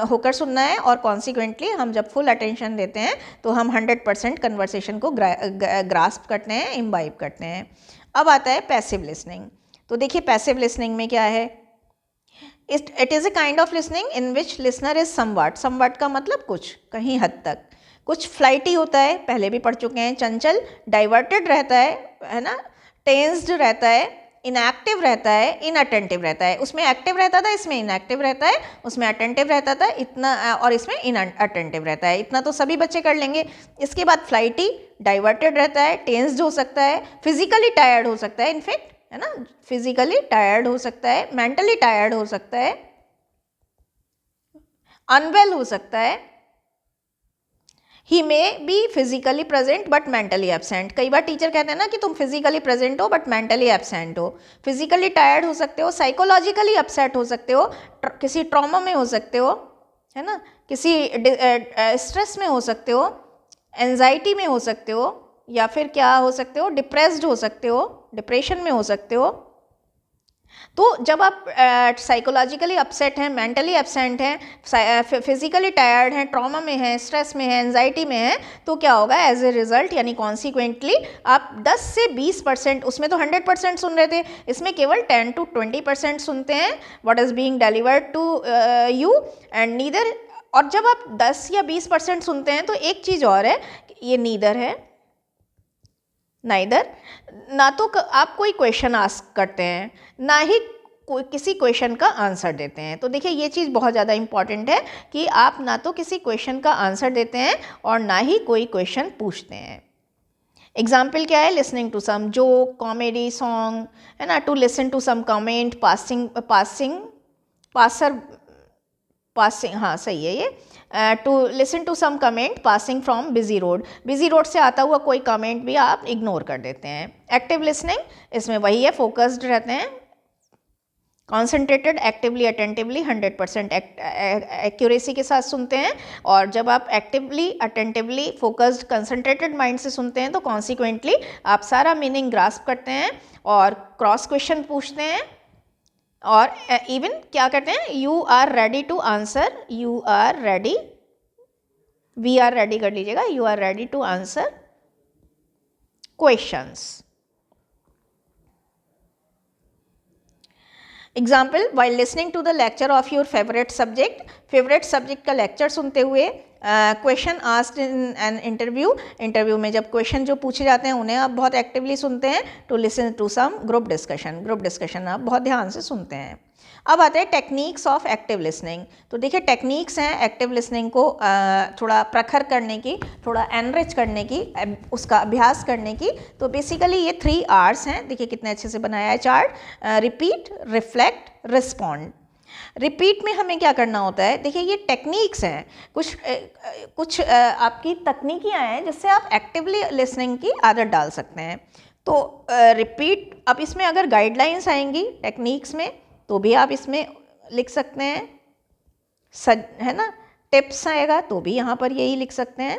होकर सुनना है, और कॉन्सिक्वेंटली हम जब फुल अटेंशन देते हैं तो हम 100% कन्वर्सेशन को ग्रास्प करते हैं, इम्बाइब करते हैं। अब आता है पैसिव लिसनिंग। तो देखिए पैसिव लिसनिंग में क्या है, it is a kind of listening in which listener is somewhat का मतलब कुछ, कहीं हद तक। कुछ फ्लाइटी होता है, पहले भी पढ़ चुके हैं, चंचल, डाइवर्टेड रहता है ना, टेंस्ड रहता है, इनएक्टिव रहता है, इनअटेंटिव रहता है। उसमें एक्टिव रहता था, इसमें इनएक्टिव रहता है, उसमें अटेंटिव रहता था इतना, और इसमें इनअटेंटिव रहता है। इतना तो सभी बच्चे कर लेंगे। इसके बाद फ्लाइटी, डाइवर्टेड रहता है, टेंस्ड हो सकता है, फिजिकली टायर्ड हो सकता है, इनफैक्ट है ना, फिजिकली टायर्ड हो सकता है, मेंटली टायर्ड हो सकता है, अनवेल हो सकता है। He may be physically present but mentally absent. कई बार टीचर कहते हैं ना कि तुम फिजिकली प्रेजेंट हो बट मेंटली एब्सेंट हो। फिजिकली टायर्ड हो सकते हो, साइकोलॉजिकली अपसेट हो सकते हो, किसी ट्रॉमा में हो सकते हो, है ना, किसी स्ट्रेस में हो सकते हो, एंजाइटी में हो सकते हो, या फिर क्या हो सकते हो, डिप्रेस्ड हो सकते हो, डिप्रेशन में हो सकते हो। तो जब आप साइकोलॉजिकली अपसेट हैं, मेंटली एब्सेंट हैं, फिजिकली टायर्ड हैं, ट्रॉमा में हैं, स्ट्रेस में हैं, एंजाइटी में हैं, तो क्या होगा, एज ए रिजल्ट यानी कॉन्सिक्वेंटली आप 10 से 20%, उसमें तो 100% सुन रहे थे, इसमें केवल 10 to 20% सुनते हैं what is being delivered to you and neither. और जब आप 10 या 20% सुनते हैं तो एक चीज़ और है, ये नीदर है, नाइदर, ना तो आप कोई क्वेश्चन आस्क करते हैं, ना ही कोई किसी क्वेश्चन का आंसर देते हैं। तो देखिए ये चीज़ बहुत ज़्यादा इंपॉर्टेंट है कि आप ना तो किसी क्वेश्चन का आंसर देते हैं और ना ही कोई क्वेश्चन पूछते हैं। एग्जाम्पल क्या है, listening to some joke, comedy song, है ना, to listen to some comment, passing, हाँ सही है ये, to listen to some comment passing from busy road. Busy road से आता हुआ कोई कमेंट भी आप इग्नोर कर देते हैं। एक्टिव लिसनिंग, इसमें वही है, फोकस्ड रहते हैं, कॉन्सेंट्रेटेड, एक्टिवली अटेंटिवली 100% एक्यूरेसी के साथ सुनते हैं। और जब आप actively attentively focused concentrated mind से सुनते हैं तो कॉन्सिक्वेंटली आप सारा मीनिंग ग्रास्प करते हैं और क्रॉस क्वेश्चन पूछते हैं, और इवन क्या करते हैं, you are ready to answer, you are ready, we are ready कर लीजिएगा, you are ready to answer questions. Example, while listening to the lecture of your favourite subject का लेक्चर सुनते हुए, question asked in an interview में जब question जो पूछे जाते हैं उन्हें आप बहुत एक्टिवली सुनते हैं। To listen to some group discussion आप बहुत ध्यान से सुनते हैं। अब आते हैं टेक्निक्स ऑफ एक्टिव लिसनिंग। तो देखिए टेक्निक्स हैं एक्टिव लिसनिंग को थोड़ा प्रखर करने की, थोड़ा एनरिच करने की, उसका अभ्यास करने की। तो बेसिकली ये 3 R's हैं, देखिए कितने अच्छे से बनाया है chart, repeat, reflect, respond. Repeat में हमें क्या करना होता है, देखिए ये टेक्निक्स हैं, कुछ आपकी तकनीकियाँ हैं जिससे आप एक्टिवली लिसनिंग की आदत डाल सकते हैं। तो रिपीट, अब इसमें अगर गाइडलाइंस आएंगी टेक्निक्स में तो भी आप इसमें लिख सकते हैं, है ना, टिप्स आएगा तो भी यहाँ पर यही लिख सकते हैं।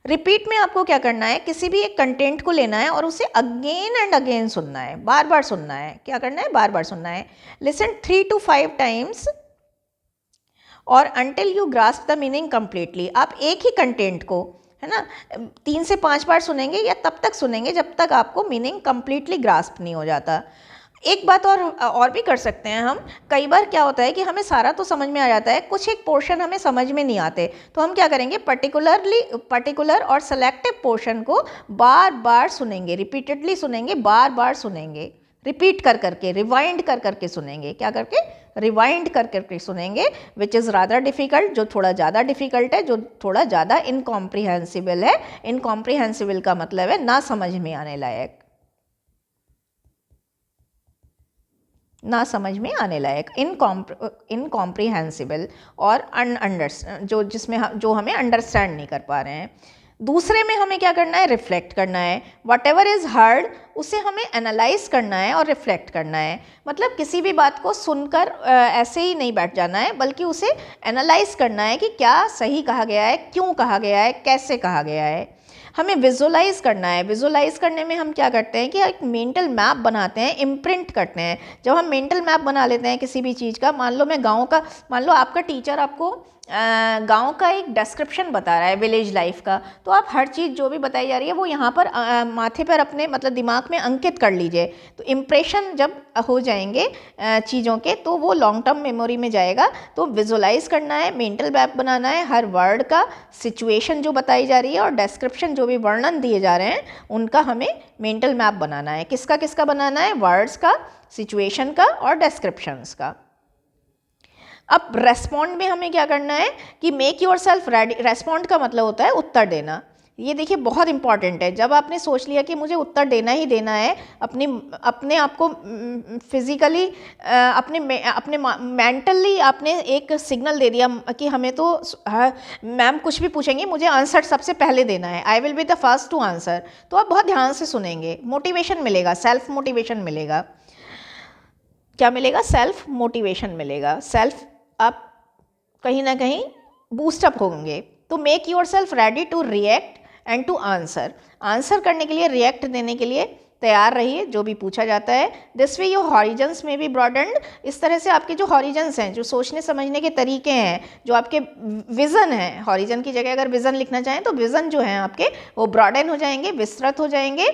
रिपीट में आपको क्या करना है, किसी भी एक कंटेंट को लेना है और उसे अगेन एंड अगेन सुनना है, बार बार सुनना है। क्या करना है, बार बार सुनना है। लिसन 3 to 5 टाइम्स और until you grasp the meaning completely. आप एक ही कंटेंट को, है ना, 3 से 5 बार सुनेंगे या तब तक सुनेंगे जब तक आपको मीनिंग कंप्लीटली ग्रास्प नहीं हो जाता। एक बात और भी कर सकते हैं हम, कई बार क्या होता है कि हमें सारा तो समझ में आ जाता है, कुछ एक पोर्शन हमें समझ में नहीं आते, तो हम क्या करेंगे, पर्टिकुलर और सेलेक्टिव पोर्शन को बार बार सुनेंगे, रिपीटेडली सुनेंगे, बार बार सुनेंगे, रिपीट कर करके, रिवाइंड कर करके सुनेंगे। क्या करके, रिवाइंड कर करके सुनेंगे, विच इज़ रादर डिफ़िकल्ट, जो थोड़ा ज़्यादा डिफ़िकल्ट है, जो थोड़ा ज़्यादा इनकॉम्प्रिहेंसिबल है। इनकॉम्प्रिहेंसिबल का मतलब है ना समझ में आने लायक, ना समझ में आने लायक, इनकॉम्प्रिहेंसिबल और जो हमें अंडरस्टैंड नहीं कर पा रहे हैं। दूसरे में हमें क्या करना है, रिफ्लेक्ट करना है। वट एवर इज़ हर्ड उसे हमें एनालाइज करना है और रिफ्लेक्ट करना है। मतलब किसी भी बात को सुनकर ऐसे ही नहीं बैठ जाना है, बल्कि उसे एनालाइज करना है कि क्या सही कहा गया है, क्यों कहा गया है, कैसे कहा गया है। हमें विजुलाइज करना है। विजुलाइज करने में हम क्या करते हैं कि एक मेंटल मैप बनाते हैं, इम्प्रिंट करते हैं। जब हम मेंटल मैप बना लेते हैं किसी भी चीज़ का, मान लो आपका टीचर आपको गांव का एक डिस्क्रिप्शन बता रहा है, विलेज लाइफ का, तो आप हर चीज़ जो भी बताई जा रही है वो यहाँ पर माथे पर अपने मतलब दिमाग में अंकित कर लीजिए। तो इम्प्रेशन जब हो जाएंगे चीज़ों के तो वो लॉन्ग टर्म मेमोरी में जाएगा। तो विजुलाइज करना है, मेंटल मैप बनाना है, हर वर्ड का सिचुएशन जो बताई जा रही है और डिस्क्रिप्शन जो भी वर्णन दिए जा रहे हैं उनका हमें मेंटल मैप बनाना है। किसका किसका बनाना है? वर्ड्स का, सिचुएशन का और डिस्क्रिप्शंस का। अब रेस्पॉन्ड में हमें क्या करना है कि make yourself ready. Respond का मतलब होता है उत्तर देना। ये देखिए बहुत इंपॉर्टेंट है। जब आपने सोच लिया कि मुझे उत्तर देना ही देना है, अपने आप को फिजिकली अपने मेंटली आपने एक सिग्नल दे दिया कि हमें तो मैम कुछ भी पूछेंगे मुझे आंसर सबसे पहले देना है, I will be the first to answer. तो आप बहुत ध्यान से सुनेंगे, मोटिवेशन मिलेगा, सेल्फ मोटिवेशन मिलेगा। क्या मिलेगा? सेल्फ मोटिवेशन मिलेगा। सेल्फ आप कहीं ना कहीं बूस्टअप होंगे। तो make yourself ready to react and to answer. Answer करने के लिए, रिएक्ट देने के लिए तैयार रहिए जो भी पूछा जाता है। दिस वे योर हॉरिजन्स में भी ब्रॉडन्ड। इस तरह से आपके जो हॉरिजन्स हैं, जो सोचने समझने के तरीके हैं, जो आपके विज़न हैं, हॉरिजन की जगह अगर विज़न लिखना चाहें तो विज़न जो हैं आपके वो ब्रॉडन हो जाएंगे, विस्तृत हो जाएंगे,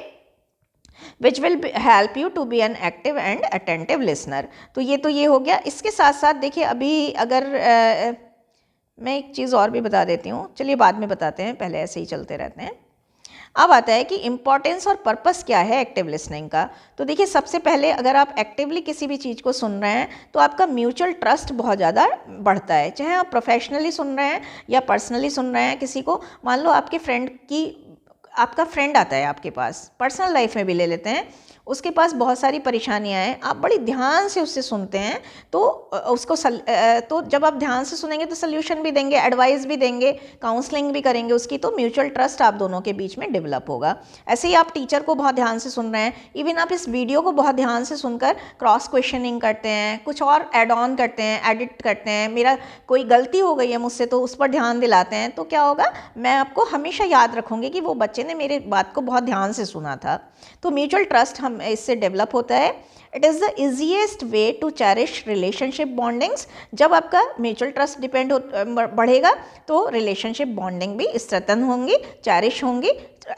which will help you to be an active and attentive listener. तो ये हो गया। इसके साथ साथ देखिए अभी अगर मैं एक चीज़ और भी बता देती हूँ, चलिए बाद में बताते हैं, पहले ऐसे ही चलते रहते हैं। अब आता है कि इम्पॉर्टेंस और पर्पस क्या है एक्टिव लिसनिंग का। तो देखिए सबसे पहले अगर आप एक्टिवली किसी भी चीज़ को सुन रहे हैं तो आपका म्यूचुअल ट्रस्ट बहुत ज़्यादा बढ़ता है। चाहे आप प्रोफेशनली सुन रहे हैं या पर्सनली सुन रहे हैं किसी को। मान लो आपका फ्रेंड आता है आपके पास, पर्सनल लाइफ में भी ले लेते हैं, उसके पास बहुत सारी परेशानियां हैं, आप बड़ी ध्यान से उससे सुनते हैं तो तो जब आप ध्यान से सुनेंगे तो सल्यूशन भी देंगे, एडवाइस भी देंगे, काउंसलिंग भी करेंगे उसकी, तो म्यूचुअल ट्रस्ट आप दोनों के बीच में डेवलप होगा। ऐसे ही आप टीचर को बहुत ध्यान से सुन रहे हैं, इवन आप इस वीडियो को बहुत ध्यान से सुनकर क्रॉस क्वेश्चनिंग करते हैं, कुछ और एड ऑन करते हैं, एडिट करते हैं, मेरा कोई गलती हो गई है मुझसे तो उस पर ध्यान दिलाते हैं, तो क्या होगा, मैं आपको हमेशा याद रखूँगी कि वो बच्चे ने मेरी बात को बहुत ध्यान से सुना था। तो म्यूचुअल ट्रस्ट हम इससे डेवलप होता है। It is the easiest way to cherish relationship bondings. जब आपका म्यूचुअल ट्रस्ट बढ़ेगा तो रिलेशनशिप बॉन्डिंग भी स्ट्रेंथन होंगी, चेरिश होंगी,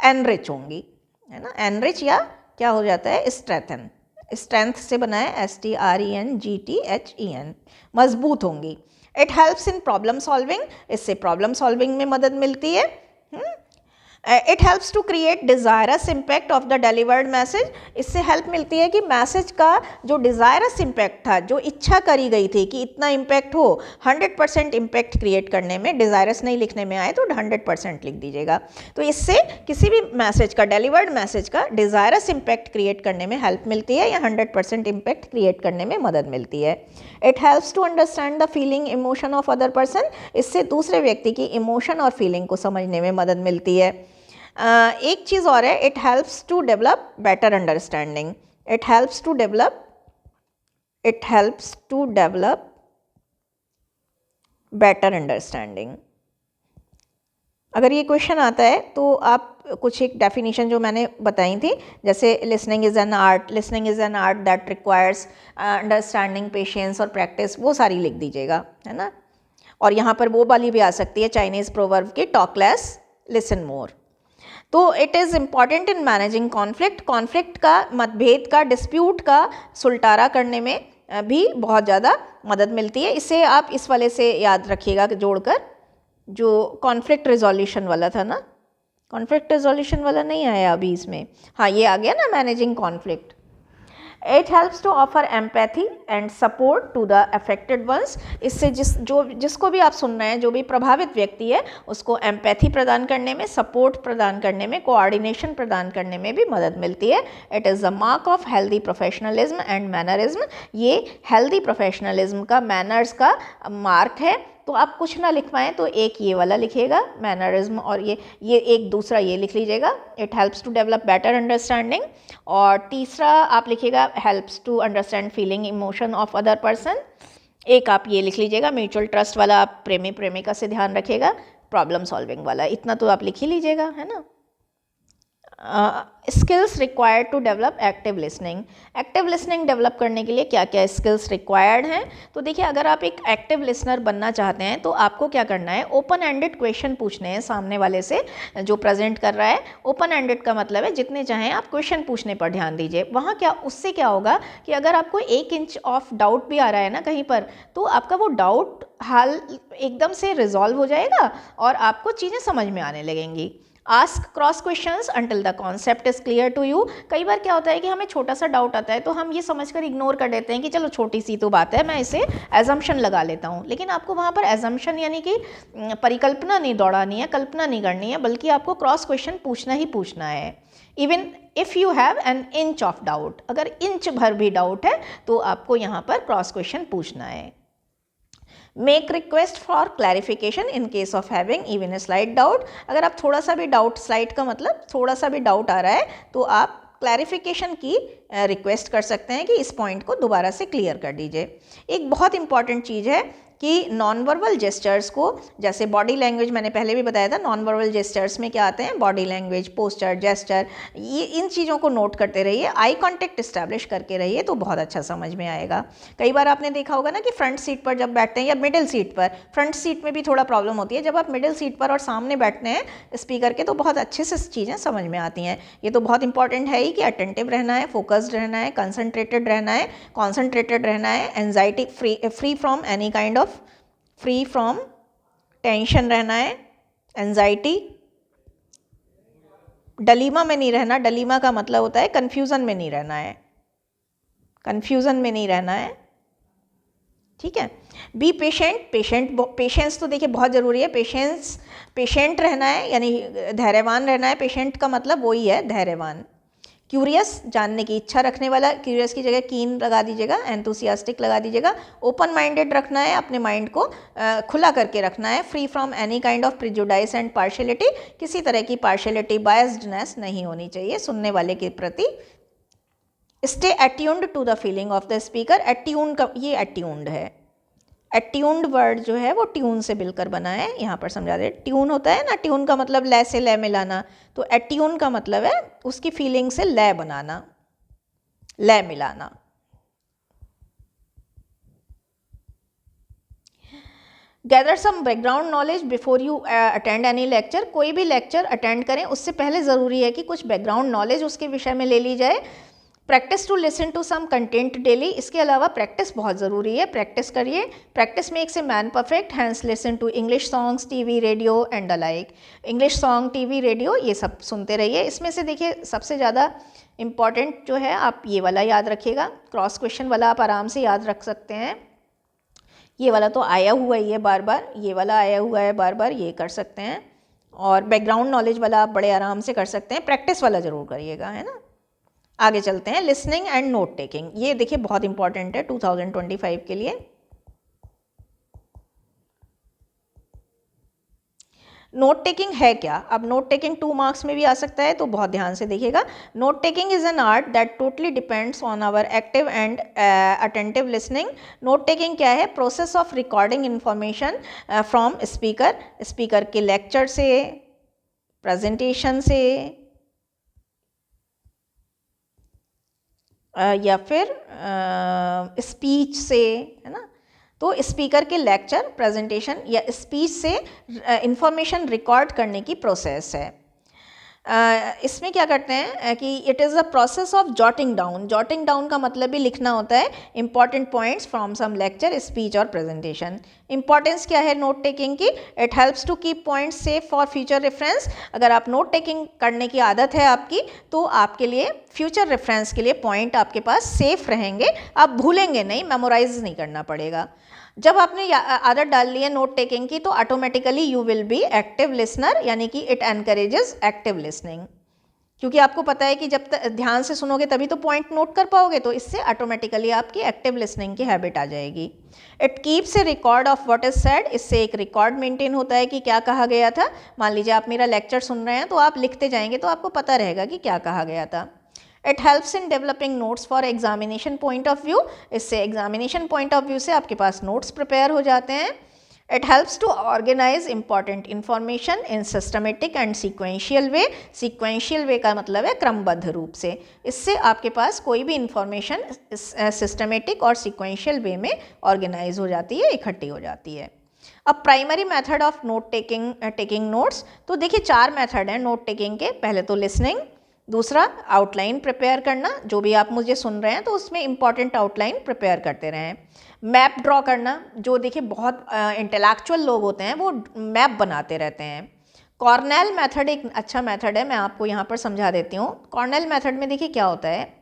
एनरिच होंगी, है ना। एनरिच या क्या हो जाता है, स्ट्रेंथन, स्ट्रेंथ से बना है, STRENGTHEN, मजबूत होंगी। It helps in problem solving, इससे प्रॉब्लम सॉल्विंग में मदद मिलती है। It helps to create desirous impact of the delivered message. इससे हेल्प मिलती है कि मैसेज का जो डिज़ायरस इम्पैक्ट था, जो इच्छा करी गई थी कि इतना इम्पैक्ट हो, 100% इम्पैक्ट क्रिएट करने में, डिज़ायरस नहीं लिखने में आए तो 100% लिख दीजिएगा। तो इससे किसी भी मैसेज का, डिलीवर्ड मैसेज का डिज़ायरस इम्पैक्ट क्रिएट करने में हेल्प मिलती है या 100% इम्पैक्ट क्रिएट करने में मदद मिलती है। It helps to understand the feeling emotion of other person. इससे दूसरे व्यक्ति की इमोशन और फीलिंग को समझने में मदद मिलती है। एक चीज़ और है, it helps to develop better understanding. It helps to develop better understanding. अगर ये क्वेश्चन आता है तो आप कुछ एक डेफिनेशन जो मैंने बताई थी, जैसे listening is an art, listening is an art that requires understanding, patience और प्रैक्टिस, वो सारी लिख दीजिएगा, है ना। और यहाँ पर वो वाली भी आ सकती है चाइनीज़ प्रोवर्ब की, टॉक लेस लिसन मोर। तो it is important in managing conflict. Conflict का, मतभेद का, डिस्प्यूट का सुलटारा करने में भी बहुत ज़्यादा मदद मिलती है। इसे आप इस वाले से याद रखिएगा जोड़कर, जो कॉन्फ्लिक्ट रिजोल्यूशन वाला था ना, कॉन्फ्लिक्ट रिजोल्यूशन वाला नहीं आया अभी इसमें, हाँ ये आ गया ना, managing conflict. It helps to offer empathy and support to the affected ones. इससे जिसको भी आप सुन रहे हैं, जो भी प्रभावित व्यक्ति है, उसको एम्पैथी प्रदान करने में, सपोर्ट प्रदान करने में, कोऑर्डिनेशन प्रदान करने में भी मदद मिलती है। It is the mark of healthy professionalism and mannerism. ये हेल्दी प्रोफेशनलिज्म का, मैनर्स का मार्क है। तो आप कुछ ना लिख पाएँ तो एक ये वाला लिखिएगा, मैनरिज्म, और ये एक दूसरा ये लिख लीजिएगा, it helps to develop better understanding. और तीसरा आप लिखिएगा, helps to understand feeling emotion of other person. एक आप ये लिख लीजिएगा, म्यूचुअल ट्रस्ट वाला आप प्रेमी प्रेमिका से ध्यान रखिएगा, प्रॉब्लम सॉल्विंग वाला, इतना तो आप लिख ही लीजिएगा, है ना। Skills required to develop active listening. Active listening develop करने के लिए क्या क्या स्किल्स रिक्वायर्ड हैं? तो देखिए, अगर आप एक एक्टिव लिसनर बनना चाहते हैं तो आपको क्या करना है, ओपन एंडेड क्वेश्चन पूछने हैं सामने वाले से जो प्रेजेंट कर रहा है। ओपन एंडेड का मतलब है जितने चाहें आप क्वेश्चन पूछने पर ध्यान दीजिए। वहाँ क्या, उससे क्या होगा कि अगर आपको 1 इंच ऑफ डाउट भी आ रहा है ना कहीं पर, तो आपका वो डाउट हाल एकदम से रिजॉल्व हो जाएगा और आपको चीज़ें समझ में आने लगेंगी। Ask cross questions until the concept is clear to you. कई बार क्या होता है कि हमें छोटा सा डाउट आता है तो हम ये समझकर इग्नोर कर देते हैं कि चलो छोटी सी तो बात है, मैं इसे एजम्पशन लगा लेता हूँ। लेकिन आपको वहाँ पर एजम्पशन यानी कि परिकल्पना नहीं दौड़ानी है, कल्पना नहीं करनी है, बल्कि आपको क्रॉस क्वेश्चन पूछना ही पूछना है। Even if you have an inch of doubt, अगर इंच भर भी डाउट है तो आपको यहाँ पर क्रॉस क्वेश्चन पूछना है। Make request for clarification in case of having even a slight doubt. अगर आप थोड़ा सा भी डाउट, स्लाइट का मतलब थोड़ा सा भी डाउट आ रहा है, तो आप क्लैरिफिकेशन की रिक्वेस्ट कर सकते हैं कि इस पॉइंट को दोबारा से क्लियर कर दीजिए। एक बहुत इंपॉर्टेंट चीज़ है कि नॉन वर्बल जेस्चर्स को, जैसे बॉडी लैंग्वेज मैंने पहले भी बताया था, नॉन वर्बल जेस्चर्स में क्या आते हैं, बॉडी लैंग्वेज, पोस्चर, जेस्चर, ये इन चीज़ों को नोट करते रहिए, आई कांटेक्ट इस्टेब्लिश करके रहिए तो बहुत अच्छा समझ में आएगा। कई बार आपने देखा होगा ना कि फ्रंट सीट पर जब बैठते हैं या मिडिल सीट पर, फ्रंट सीट में भी थोड़ा प्रॉब्लम होती है, जब आप मिडिल सीट पर और सामने बैठते हैं स्पीकर के तो बहुत अच्छे से चीज़ें समझ में आती हैं। ये तो बहुत इंपॉर्टेंट है ही कि अटेंटिव रहना है, फोकस्ड रहना है, कंसंट्रेटेड रहना है, कॉन्सेंट्रेटेड रहना है, anxiety free from any kind of, free from tension रहना है, एंजाइटी, डलीमा में नहीं रहना। डलीमा का मतलब होता है कन्फ्यूज़न में नहीं रहना है, कन्फ्यूज़न में नहीं रहना है, ठीक है। बी पेशेंट, पेशेंस तो देखिए बहुत ज़रूरी है। पेशेंट रहना है यानी धैर्यवान रहना है। पेशेंट का मतलब वही है, धैर्यवान। क्यूरियस, जानने की इच्छा रखने वाला, क्यूरियस की जगह कीन लगा दीजिएगा, एंथुसियास्टिक लगा दीजिएगा। ओपन माइंडेड रखना है, अपने माइंड को खुला करके रखना है। Free from any kind of prejudice and partiality, किसी तरह की पार्शियलिटी, बायस्डनेस नहीं होनी चाहिए सुनने वाले के प्रति। Stay attuned to the feeling of the speaker. Attune का, ये अट्यून्ड है, अट्यून्ड वर्ड जो है वो ट्यून से मिलकर बना है, यहाँ पर समझा दे। ट्यून होता है ना, ट्यून का मतलब लय से लय मिलाना, तो अट्यून का मतलब है उसकी फीलिंग से लय बनाना, लय मिलाना। Gather some background knowledge before you attend any lecture. कोई भी लेक्चर अटेंड करें उससे पहले ज़रूरी है कि कुछ बैकग्राउंड नॉलेज उसके विषय में ले ली जाए। Practice to listen to some content daily. इसके अलावा प्रैक्टिस बहुत ज़रूरी है, प्रैक्टिस करिए। Practice makes a man perfect, hence listen to English songs, TV, radio and the like. English song, TV, radio ये सब सुनते रहिए। इसमें से देखिए सबसे ज़्यादा इम्पॉर्टेंट जो है आप ये वाला याद रखिएगा, क्रॉस क्वेश्चन वाला आप आराम से याद रख सकते हैं। ये वाला तो आया हुआ ही है बार बार, ये वाला आया हुआ है बार बार, ये कर सकते हैं। और बैकग्राउंड नॉलेज वाला आप बड़े आराम से कर सकते हैं। प्रैक्टिस वाला ज़रूर करिएगा, है ना। आगे चलते हैं, लिसनिंग एंड नोट टेकिंग। ये देखिए बहुत इंपॉर्टेंट है 2025 के लिए। नोट टेकिंग है क्या? अब नोट टेकिंग 2 मार्क्स में भी आ सकता है, तो बहुत ध्यान से देखिएगा। Note taking is an art that totally depends on our active and attentive listening. Note taking क्या है? Process of recording information from speaker, speaker के लेक्चर से, प्रेजेंटेशन से, या फिर स्पीच से, है ना। तो स्पीकर के लेक्चर, प्रेजेंटेशन या स्पीच से इंफॉर्मेशन रिकॉर्ड करने की प्रोसेस है। इसमें क्या करते हैं कि it is a process of jotting down. Jotting down का मतलब भी लिखना होता है important points from some lecture, speech और प्रेजेंटेशन। इंपॉर्टेंस क्या है नोट टेकिंग की? It helps to keep points safe for future reference. अगर आप नोट टेकिंग करने की आदत है आपकी, तो आपके लिए फ्यूचर रेफरेंस के लिए पॉइंट आपके पास सेफ रहेंगे, आप भूलेंगे नहीं, मेमोराइज नहीं करना पड़ेगा। जब आपने आदत डाल ली है नोट टेकिंग की, तो automatically you will be active listener, यानी कि इट एनकरेजेस एक्टिव लिसनिंग। क्योंकि आपको पता है कि जब तक ध्यान से सुनोगे तभी तो पॉइंट नोट कर पाओगे, तो इससे ऑटोमेटिकली आपकी एक्टिव लिसनिंग की हैबिट आ जाएगी। It keeps A record of what is said. इससे एक रिकॉर्ड मेंटेन होता है कि क्या कहा गया था। मान लीजिए आप मेरा लेक्चर सुन रहे हैं, तो आप लिखते जाएंगे तो आपको पता रहेगा कि क्या कहा गया था। It helps in developing notes for examination point of view. इससे एग्जामिनेशन पॉइंट ऑफ व्यू से आपके पास नोट्स प्रिपेयर हो जाते हैं। It helps to organise important information in systematic and sequential way. Sequential way का मतलब है क्रमबद्ध रूप से। इससे आपके पास कोई भी इंफॉर्मेशन सिस्टमेटिक और सीक्वेंशियल वे में ऑर्गेनाइज हो जाती है, इकट्ठी हो जाती है। अब primary method of note taking notes, तो देखिए 4 मेथड हैं नोट टेकिंग के। पहले तो लिसनिंग, दूसरा आउटलाइन प्रिपेयर करना, जो भी आप मुझे सुन रहे हैं तो उसमें इंपॉर्टेंट आउटलाइन प्रिपेयर करते रहें। मैप ड्रॉ करना, जो देखिए बहुत इंटेलेक्चुअल लोग होते हैं वो मैप बनाते रहते हैं। कॉर्नेल मेथड एक अच्छा मेथड है, मैं आपको यहाँ पर समझा देती हूँ। कॉर्नेल मेथड में देखिए क्या होता है,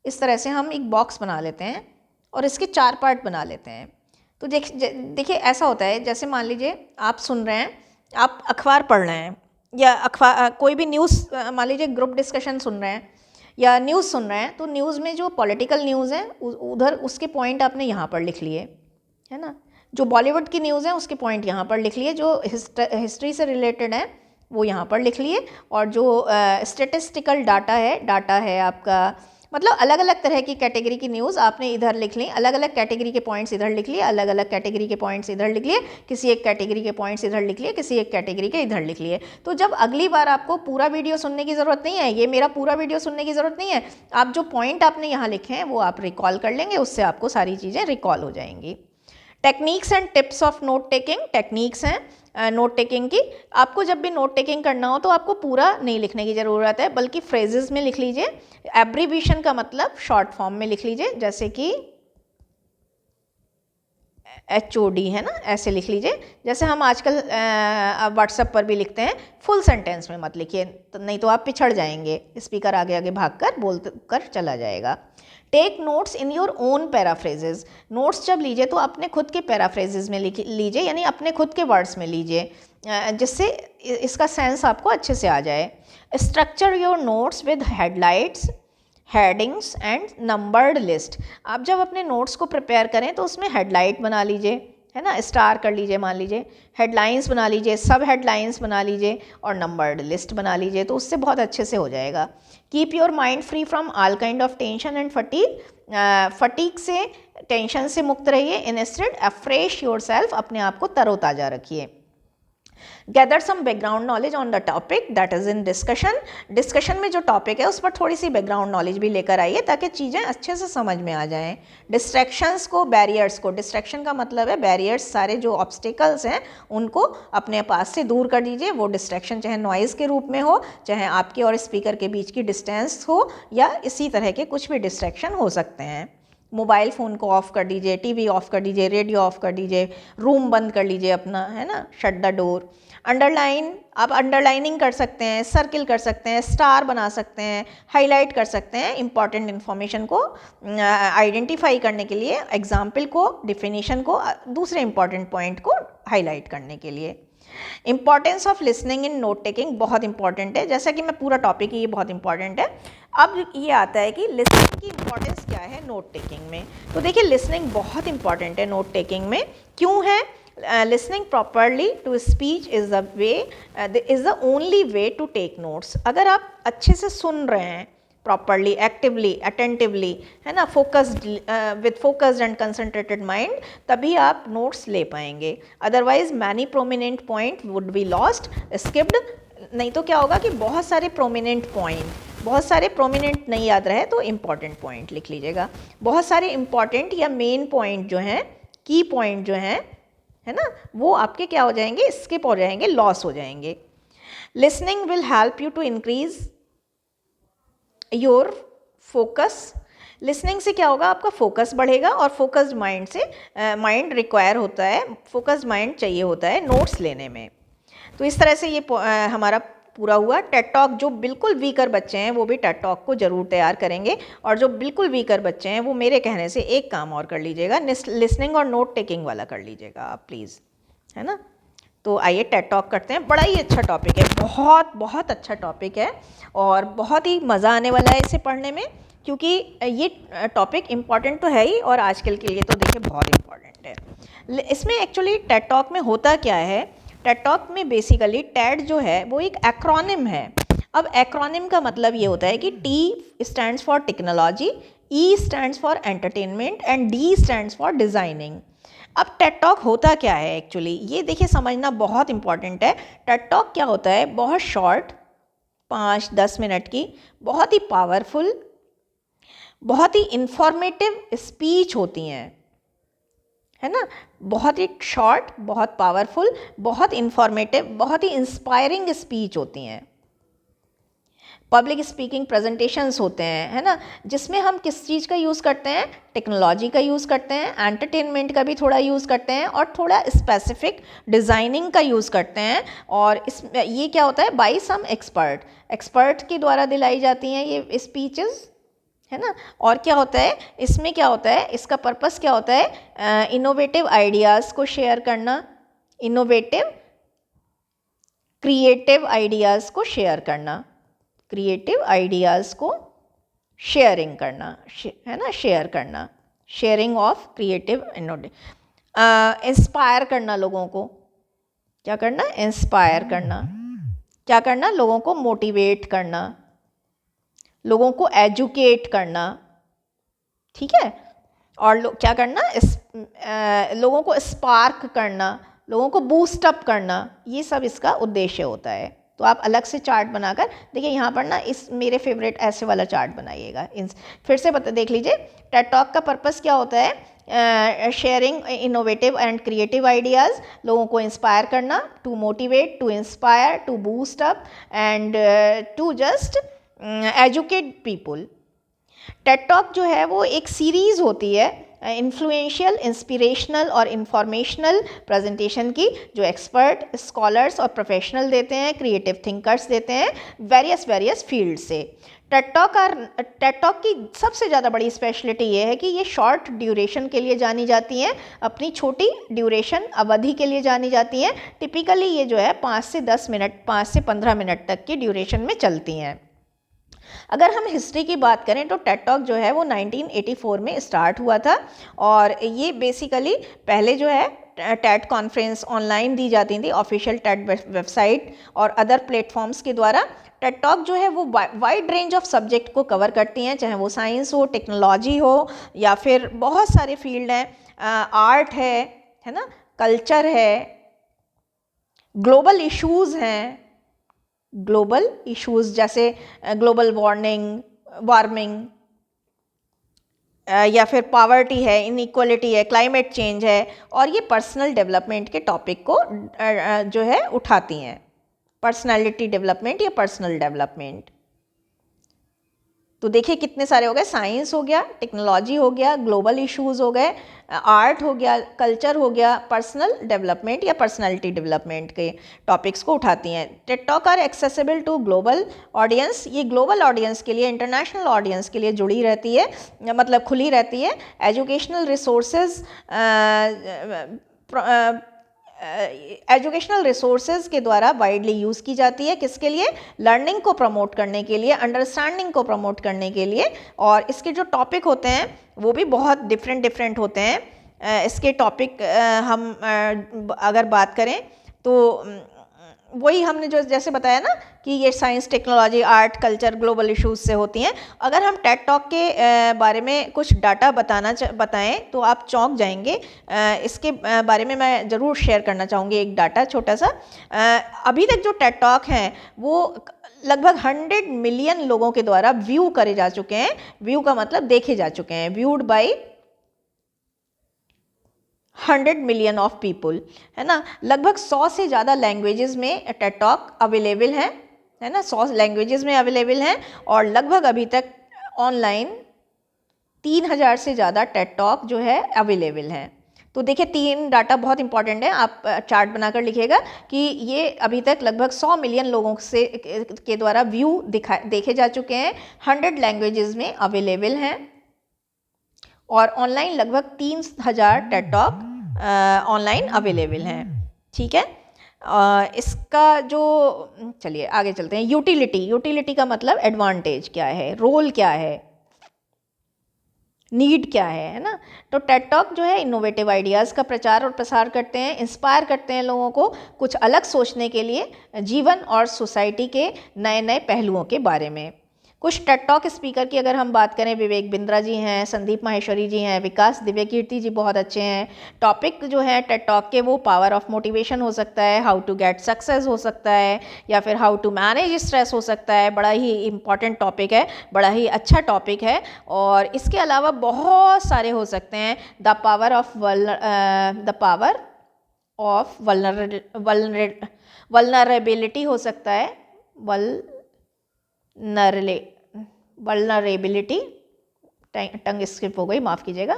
इस तरह से हम एक बॉक्स बना लेते हैं और इसके 4 पार्ट बना लेते हैं। तो देखिए ऐसा होता है, जैसे मान लीजिए आप सुन रहे हैं, आप अखबार पढ़ रहे हैं या कोई भी न्यूज़, मान लीजिए ग्रुप डिस्कशन सुन रहे हैं या न्यूज़ सुन रहे हैं, तो न्यूज़ में जो पॉलिटिकल न्यूज़ है उधर उसके पॉइंट आपने यहाँ पर लिख लिए, है ना। जो बॉलीवुड की न्यूज़ है उसके पॉइंट यहाँ पर लिख लिए, जो हिस्ट्री से रिलेटेड है वो यहाँ पर लिख लिए, और जो स्टेटिस्टिकल डाटा है आपका, मतलब अलग अलग तरह की कैटेगरी की न्यूज़ आपने इधर लिख ली, अलग अलग कैटेगरी के पॉइंट्स इधर लिख लिए, अलग अलग कैटेगरी के पॉइंट्स इधर लिख लिए, किसी एक कैटेगरी के पॉइंट्स इधर लिख लिए, किसी एक कैटेगरी के इधर लिख लिए। तो जब अगली बार आपको पूरा वीडियो सुनने की ज़रूरत नहीं है, ये मेरा पूरा वीडियो सुनने की ज़रूरत नहीं है, आप जो पॉइंट आपने यहाँ लिखे हैं वो आप रिकॉल कर लेंगे, उससे आपको सारी चीज़ें रिकॉल हो जाएंगी। Techniques and tips of note taking, techniques हैं नोट टेकिंग की। आपको जब भी नोट टेकिंग करना हो तो आपको पूरा नहीं लिखने की ज़रूरत है, बल्कि फ्रेजेस में लिख लीजिए। एब्रीविएशन का मतलब शॉर्ट फॉर्म में लिख लीजिए, जैसे कि HOD है ना, ऐसे लिख लीजिए। जैसे हम आजकल व्हाट्सएप पर भी लिखते हैं, फुल सेंटेंस में मत लिखिए, तो नहीं तो आप पिछड़ जाएंगे, स्पीकर आगे आगे भाग कर बोल कर चला जाएगा। Take notes in your own paraphrases, notes जब लीजिए तो अपने खुद के पैराफ्रेजेस में लीजिए, यानी अपने खुद के वर्ड्स में लीजिए, जिससे इसका सेंस आपको अच्छे से आ जाए। Structure your notes with headlights, headings and numbered list. आप जब अपने नोट्स को प्रिपेयर करें तो उसमें हेडलाइट बना लीजिए, है ना, स्टार कर लीजिए, मान लीजिए हेडलाइंस बना लीजिए, सब हेडलाइंस बना लीजिए और नंबर्ड लिस्ट बना लीजिए, तो उससे बहुत अच्छे से हो जाएगा। Keep your mind free from all kind of tension and fatigue, fatigue से, टेंशन से मुक्त रहिए। इंस्टेड अफ्रेश योर सेल्फ, अपने आप को तरोताज़ा रखिए। Gather some background knowledge on the topic that is in discussion, discussion में जो टॉपिक है उस पर थोड़ी सी बैकग्राउंड नॉलेज भी लेकर आइए ताकि चीज़ें अच्छे से समझ में आ जाएं। डिस्ट्रैक्शंस को, बैरियर्स को, डिस्ट्रैक्शन का मतलब है बैरियर्स, सारे जो ऑब्स्टिकल्स हैं उनको अपने पास से दूर कर दीजिए। वो डिस्ट्रैक्शन चाहे नॉइज़ के रूप में हो, चाहे आपके और स्पीकर के बीच की डिस्टेंस हो, या इसी तरह के कुछ भी डिस्ट्रैक्शन हो सकते हैं। मोबाइल फ़ोन को ऑफ़ कर दीजिए, टीवी ऑफ़ कर दीजिए, रेडियो ऑफ़ कर दीजिए, रूम बंद कर लीजिए अपना, है ना, शट द डोर। अंडरलाइन, आप अंडरलाइनिंग कर सकते हैं, सर्किल कर सकते हैं, स्टार बना सकते हैं, हाईलाइट कर सकते हैं इंपॉर्टेंट इन्फॉर्मेशन को आइडेंटिफाई करने के लिए, एग्जाम्पल को, डिफिनीशन को, दूसरे इंपॉर्टेंट पॉइंट को हाईलाइट करने के लिए। Importance of listening in note taking बहुत इंपॉर्टेंट है, जैसा कि मैं पूरा टॉपिक ये बहुत इंपॉर्टेंट है। अब ये आता है कि लिसनिंग की इंपॉर्टेंस क्या है नोट टेकिंग में। तो देखिए लिसनिंग बहुत इंपॉर्टेंट है नोट टेकिंग में। क्यों है? Listening properly to speech is the only way to take notes. अगर आप अच्छे से सुन रहे हैं प्रॉपरली, एक्टिवली, अटेंटिवली, है ना, focused, with focused and concentrated mind, तभी आप नोट्स ले पाएंगे। Otherwise many prominent point would be lost, skipped. नहीं तो क्या होगा कि बहुत सारे प्रोमिनेंट नहीं याद रहे तो इम्पॉर्टेंट पॉइंट लिख लीजिएगा। बहुत सारे इम्पॉर्टेंट या मेन पॉइंट जो हैं, की पॉइंट जो हैं, है ना, वो आपके क्या हो जाएंगे, स्किप हो जाएंगे, लॉस हो जाएंगे। Listening will help you to increase your focus. Listening से क्या होगा, आपका फोकस बढ़ेगा, और फोकस्ड माइंड से माइंड रिक्वायर होता है, फोकस्ड माइंड चाहिए होता है नोट्स लेने में। तो इस तरह से ये हमारा पूरा हुआ। टेड टॉक, जो बिल्कुल वीकर बच्चे हैं वो भी टेड टॉक को ज़रूर तैयार करेंगे, और जो बिल्कुल वीकर बच्चे हैं वो मेरे कहने से एक काम और कर लीजिएगा, लिसनिंग और नोट टेकिंग वाला कर लीजिएगा आप प्लीज़, है ना। तो आइए टेड टॉक करते हैं। बड़ा ही अच्छा टॉपिक है, बहुत बहुत अच्छा टॉपिक है, और बहुत ही मज़ा आने वाला है इसे पढ़ने में, क्योंकि ये टॉपिक इम्पॉर्टेंट तो है ही, और आजकल के लिए तो देखिए बहुत इम्पॉर्टेंट है। इसमें एक्चुअली टेड टॉक में होता क्या है, टेड टॉक में बेसिकली टेड जो है वो एक एक्रोनिम है। अब एक्रोनिम का मतलब ये होता है कि T stands for technology, E stands for entertainment and D stands for designing. अब टेड टॉक होता क्या है एक्चुअली, ये देखिए समझना बहुत इंपॉर्टेंट है। टेड टॉक क्या होता है, बहुत शॉर्ट 5-10 मिनट की बहुत ही पावरफुल, बहुत ही इंफॉर्मेटिव स्पीच होती हैं, है ना। बहुत ही शॉर्ट, बहुत पावरफुल, बहुत इंफॉर्मेटिव, बहुत ही इंस्पायरिंग स्पीच होती हैं। पब्लिक स्पीकिंग प्रेजेंटेशंस होते हैं, है ना, जिसमें हम किस चीज़ का यूज़ करते हैं, टेक्नोलॉजी का यूज़ करते हैं, एंटरटेनमेंट का भी थोड़ा यूज़ करते हैं और थोड़ा स्पेसिफिक डिज़ाइनिंग का यूज़ करते हैं। और ये क्या होता है, बाय सम एक्सपर्ट के द्वारा दिलाई जाती हैं ये स्पीचेस, है ना। और क्या होता है इसमें, क्या होता है इसका पर्पस, क्या होता है, इनोवेटिव आइडियाज़ को शेयर करना, इनोवेटिव क्रिएटिव आइडियाज़ को शेयर करना, क्रिएटिव आइडियाज़ को शेयरिंग करना, है ना, शेयर करना, शेयरिंग ऑफ क्रिएटिव इंस्पायर करना लोगों को, क्या करना, इंस्पायर करना, क्या करना, लोगों को मोटिवेट करना, लोगों को एजुकेट करना, ठीक है। और क्या करना, लोगों को स्पार्क करना, लोगों को बूस्ट अप करना, ये सब इसका उद्देश्य होता है। तो आप अलग से चार्ट बनाकर देखिए, यहाँ पर ना इस मेरे फेवरेट ऐसे वाला चार्ट बनाइएगा। फिर से देख लीजिए, टेड टॉक का पर्पस क्या होता है, sharing innovative and creative ideas, लोगों को इंस्पायर करना, to motivate, to inspire, to boost up and to just educate people. TED talk जो है वो एक सीरीज़ होती है इन्फ्लुएंशियल, इंस्पिरेशनल और इंफॉर्मेशनल प्रेजेंटेशन की, जो एक्सपर्ट, स्कॉलर्स और प्रोफेशनल देते हैं, क्रिएटिव थिंकर्स देते हैं वेरियस फील्ड से। टेड टॉक की सबसे ज़्यादा बड़ी स्पेशलिटी ये है कि ये शॉर्ट ड्यूरेशन के लिए जानी जाती हैं, अपनी छोटी ड्यूरेशन अवधि के लिए जानी जाती हैं। टिपिकली ये जो है 5 से 10 मिनट, 5 से 15 मिनट तक की ड्यूरेशन में चलती हैं। अगर हम हिस्ट्री की बात करें तो टेड टॉक जो है वो 1984 में स्टार्ट हुआ था। और ये बेसिकली पहले जो है टेड कॉन्फ्रेंस ऑनलाइन दी जाती थी, ऑफिशियल टेड वेबसाइट और अदर प्लेटफॉर्म्स के द्वारा। टेड टॉक जो है वो वाइड रेंज ऑफ सब्जेक्ट को कवर करती हैं, चाहे वो साइंस हो, टेक्नोलॉजी हो, या फिर बहुत सारे फील्ड हैं, आर्ट है ना, कल्चर है, ग्लोबल इश्यूज़ हैं, ग्लोबल इश्यूज़ जैसे ग्लोबल वार्मिंग या फिर पॉवर्टी है, इनइक्वालिटी है, क्लाइमेट चेंज है, और ये पर्सनल डेवलपमेंट के टॉपिक को जो है उठाती हैं, पर्सनालिटी डेवलपमेंट या पर्सनल डेवलपमेंट। तो देखिए कितने सारे हो गए, साइंस हो गया, टेक्नोलॉजी हो गया, ग्लोबल इश्यूज़ हो गए, आर्ट हो गया, कल्चर हो गया, पर्सनल डेवलपमेंट या पर्सनालिटी डेवलपमेंट के टॉपिक्स को उठाती हैं। TED talk are accessible to global audience, ये ग्लोबल ऑडियंस के लिए, इंटरनेशनल ऑडियंस के लिए जुड़ी रहती है, मतलब खुली रहती है। एजुकेशनल रिसोर्सेज, एजुकेशनल रिसोर्सेज के द्वारा वाइडली यूज़ की जाती है, किसके लिए, लर्निंग को प्रमोट करने के लिए, अंडरस्टैंडिंग को प्रमोट करने के लिए। और इसके जो टॉपिक होते हैं वो भी बहुत डिफरेंट होते हैं। इसके टॉपिक हम अगर बात करें तो वही हमने जो जैसे बताया ना कि ये science, technology, art, culture, global issues से होती हैं। अगर हम टेड टॉक के बारे में कुछ डाटा बताएं तो आप चौंक जाएंगे। इसके बारे में मैं ज़रूर शेयर करना चाहूँगी एक डाटा छोटा सा। अभी तक जो टेड टॉक हैं वो लगभग 100 मिलियन लोगों के द्वारा व्यू करे जा चुके हैं। व्यू का मतलब देखे जा चुके हैं, viewed by 100 million of people, है ना। लगभग 100 से ज़्यादा लैंग्वेजेस में टेड टॉक अवेलेबल हैं, है ना, 100 लैंग्वेजेस में अवेलेबल हैं। और लगभग अभी तक ऑनलाइन 3000 से ज़्यादा टेड टॉक जो है अवेलेबल हैं। तो देखिए 3 डाटा बहुत इंपॉर्टेंट है, आप चार्ट बनाकर लिखिएगा कि ये अभी तक लगभग 100 मिलियन लोगों से के द्वारा व्यू देखे जा चुके हैं, 100 लैंग्वेजेस में अवेलेबल हैं, और ऑनलाइन लगभग 3000 टेड टॉक ऑनलाइन अवेलेबल हैं, ठीक है। इसका जो, चलिए आगे चलते हैं। यूटिलिटी का मतलब एडवांटेज क्या है, रोल क्या है, नीड क्या है ना। तो टेड टॉक जो है इनोवेटिव आइडियाज़ का प्रचार और प्रसार करते हैं, इंस्पायर करते हैं लोगों को कुछ अलग सोचने के लिए, जीवन और सोसाइटी के नए नए पहलुओं के बारे में। कुछ टेड टॉक स्पीकर की अगर हम बात करें, विवेक बिंद्रा जी हैं, संदीप माहेश्वरी जी हैं, विकास दिव्यकीर्ति जी बहुत अच्छे हैं। टॉपिक जो है टेड टॉक के वो पावर ऑफ मोटिवेशन हो सकता है, हाउ टू गेट सक्सेस हो सकता है, या फिर हाउ टू मैनेज स्ट्रेस हो सकता है। बड़ा ही इम्पॉर्टेंट टॉपिक है, बड़ा ही अच्छा टॉपिक है। और इसके अलावा बहुत सारे हो सकते हैं। द पावर ऑफ वल्नरेबिलिटी हो सकता है, वल्नरेबिलिटी, टंग स्किप हो गई, माफ़ कीजिएगा,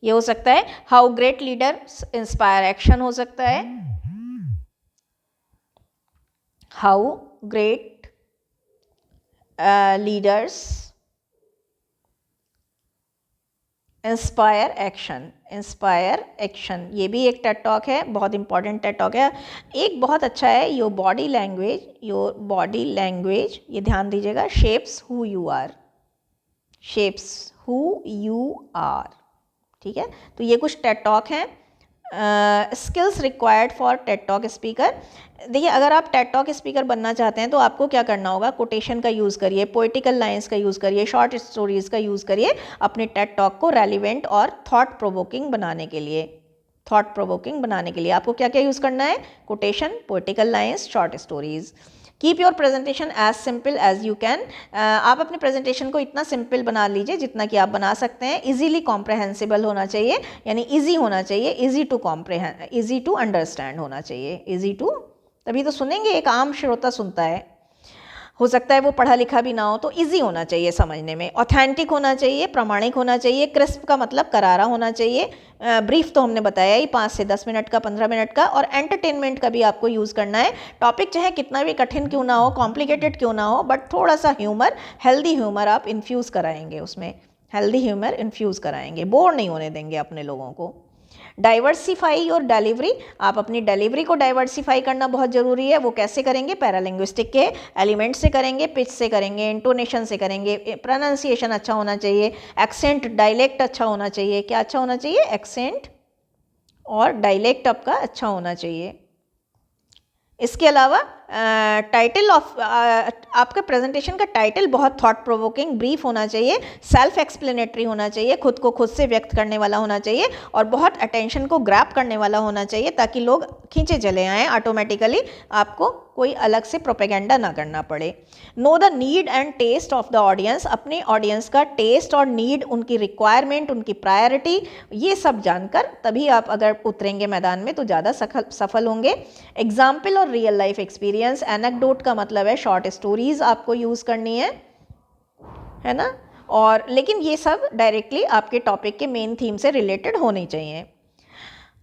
ये हो सकता है। How great leader inspire action हो सकता है, how great leaders inspire action, ये भी एक टेड टॉक है, बहुत इंपॉर्टेंट टेड टॉक है। एक बहुत अच्छा है, योर बॉडी लैंग्वेज, ये ध्यान दीजिएगा, शेप्स हु यू आर, ठीक है। तो ये कुछ टेड टॉक हैं। Skills required for Ted talk speaker. देखिए, अगर आप टेड टॉक स्पीकर बनना चाहते हैं तो आपको क्या करना होगा, कोटेशन का यूज़ करिए, पोइटिकल लाइंस का यूज़ करिए, शॉर्ट स्टोरीज़ का यूज़ करिए अपने टेड टॉक को रेलिवेंट और थॉट प्रोवोकिंग बनाने के लिए। आपको क्या क्या यूज़ करना है, quotation, poetical lines, short stories. Keep your presentation as simple as you can. आप अपने प्रेजेंटेशन को इतना सिंपल बना लीजिए जितना कि आप बना सकते हैं। इजीली कॉम्प्रहेंसिबल होना चाहिए, यानी इजी होना चाहिए, इजी टू अंडरस्टैंड होना चाहिए, तभी तो सुनेंगे, एक आम श्रोता सुनता है, हो सकता है वो पढ़ा लिखा भी ना हो, तो इजी होना चाहिए समझने में। ऑथेंटिक होना चाहिए, प्रामाणिक होना चाहिए, क्रिस्प का मतलब करारा होना चाहिए। ब्रीफ तो हमने बताया ही, 5 से 10 मिनट का, 15 मिनट का। और एंटरटेनमेंट का भी आपको यूज़ करना है। टॉपिक चाहे कितना भी कठिन क्यों ना हो, कॉम्प्लिकेटेड क्यों ना हो, बट थोड़ा सा ह्यूमर, हेल्दी ह्यूमर आप इन्फ्यूज़ कराएंगे उसमें, बोर नहीं होने देंगे अपने लोगों को। डाइवर्सिफाई योर डिलीवरी, आप अपनी डिलीवरी को डाइवर्सिफाई करना बहुत ज़रूरी है। वो कैसे करेंगे, पैरालिंग्विस्टिक के एलिमेंट से करेंगे, पिच से करेंगे, इंटोनेशन से करेंगे, प्रोनाउंसिएशन अच्छा होना चाहिए, एक्सेंट, डायलेक्ट अच्छा होना चाहिए। क्या अच्छा होना चाहिए, एक्सेंट और डायलेक्ट आपका अच्छा होना चाहिए। इसके अलावा टाइटल ऑफ आपका प्रेजेंटेशन का टाइटल बहुत थॉट प्रोवोकिंग, ब्रीफ होना चाहिए, सेल्फ एक्सप्लेनेटरी होना चाहिए, खुद को खुद से व्यक्त करने वाला होना चाहिए, और बहुत अटेंशन को ग्रैब करने वाला होना चाहिए, ताकि लोग खींचे चले आएँ ऑटोमेटिकली, आपको कोई अलग से प्रोपेगेंडा ना करना पड़े। Know the need and taste of the audience, अपने ऑडियंस का टेस्ट और नीड, उनकी रिक्वायरमेंट, उनकी प्रायोरिटी, ये सब जानकर तभी आप अगर उतरेंगे मैदान में तो ज़्यादा सफल होंगे। एग्जाम्पल और रियल लाइफ एक्सपीरियंस, एनेक्डोट का मतलब है शॉर्ट स्टोरीज आपको यूज़ करनी है ना। और लेकिन ये सब डायरेक्टली आपके टॉपिक के मेन थीम से रिलेटेड होनी चाहिए।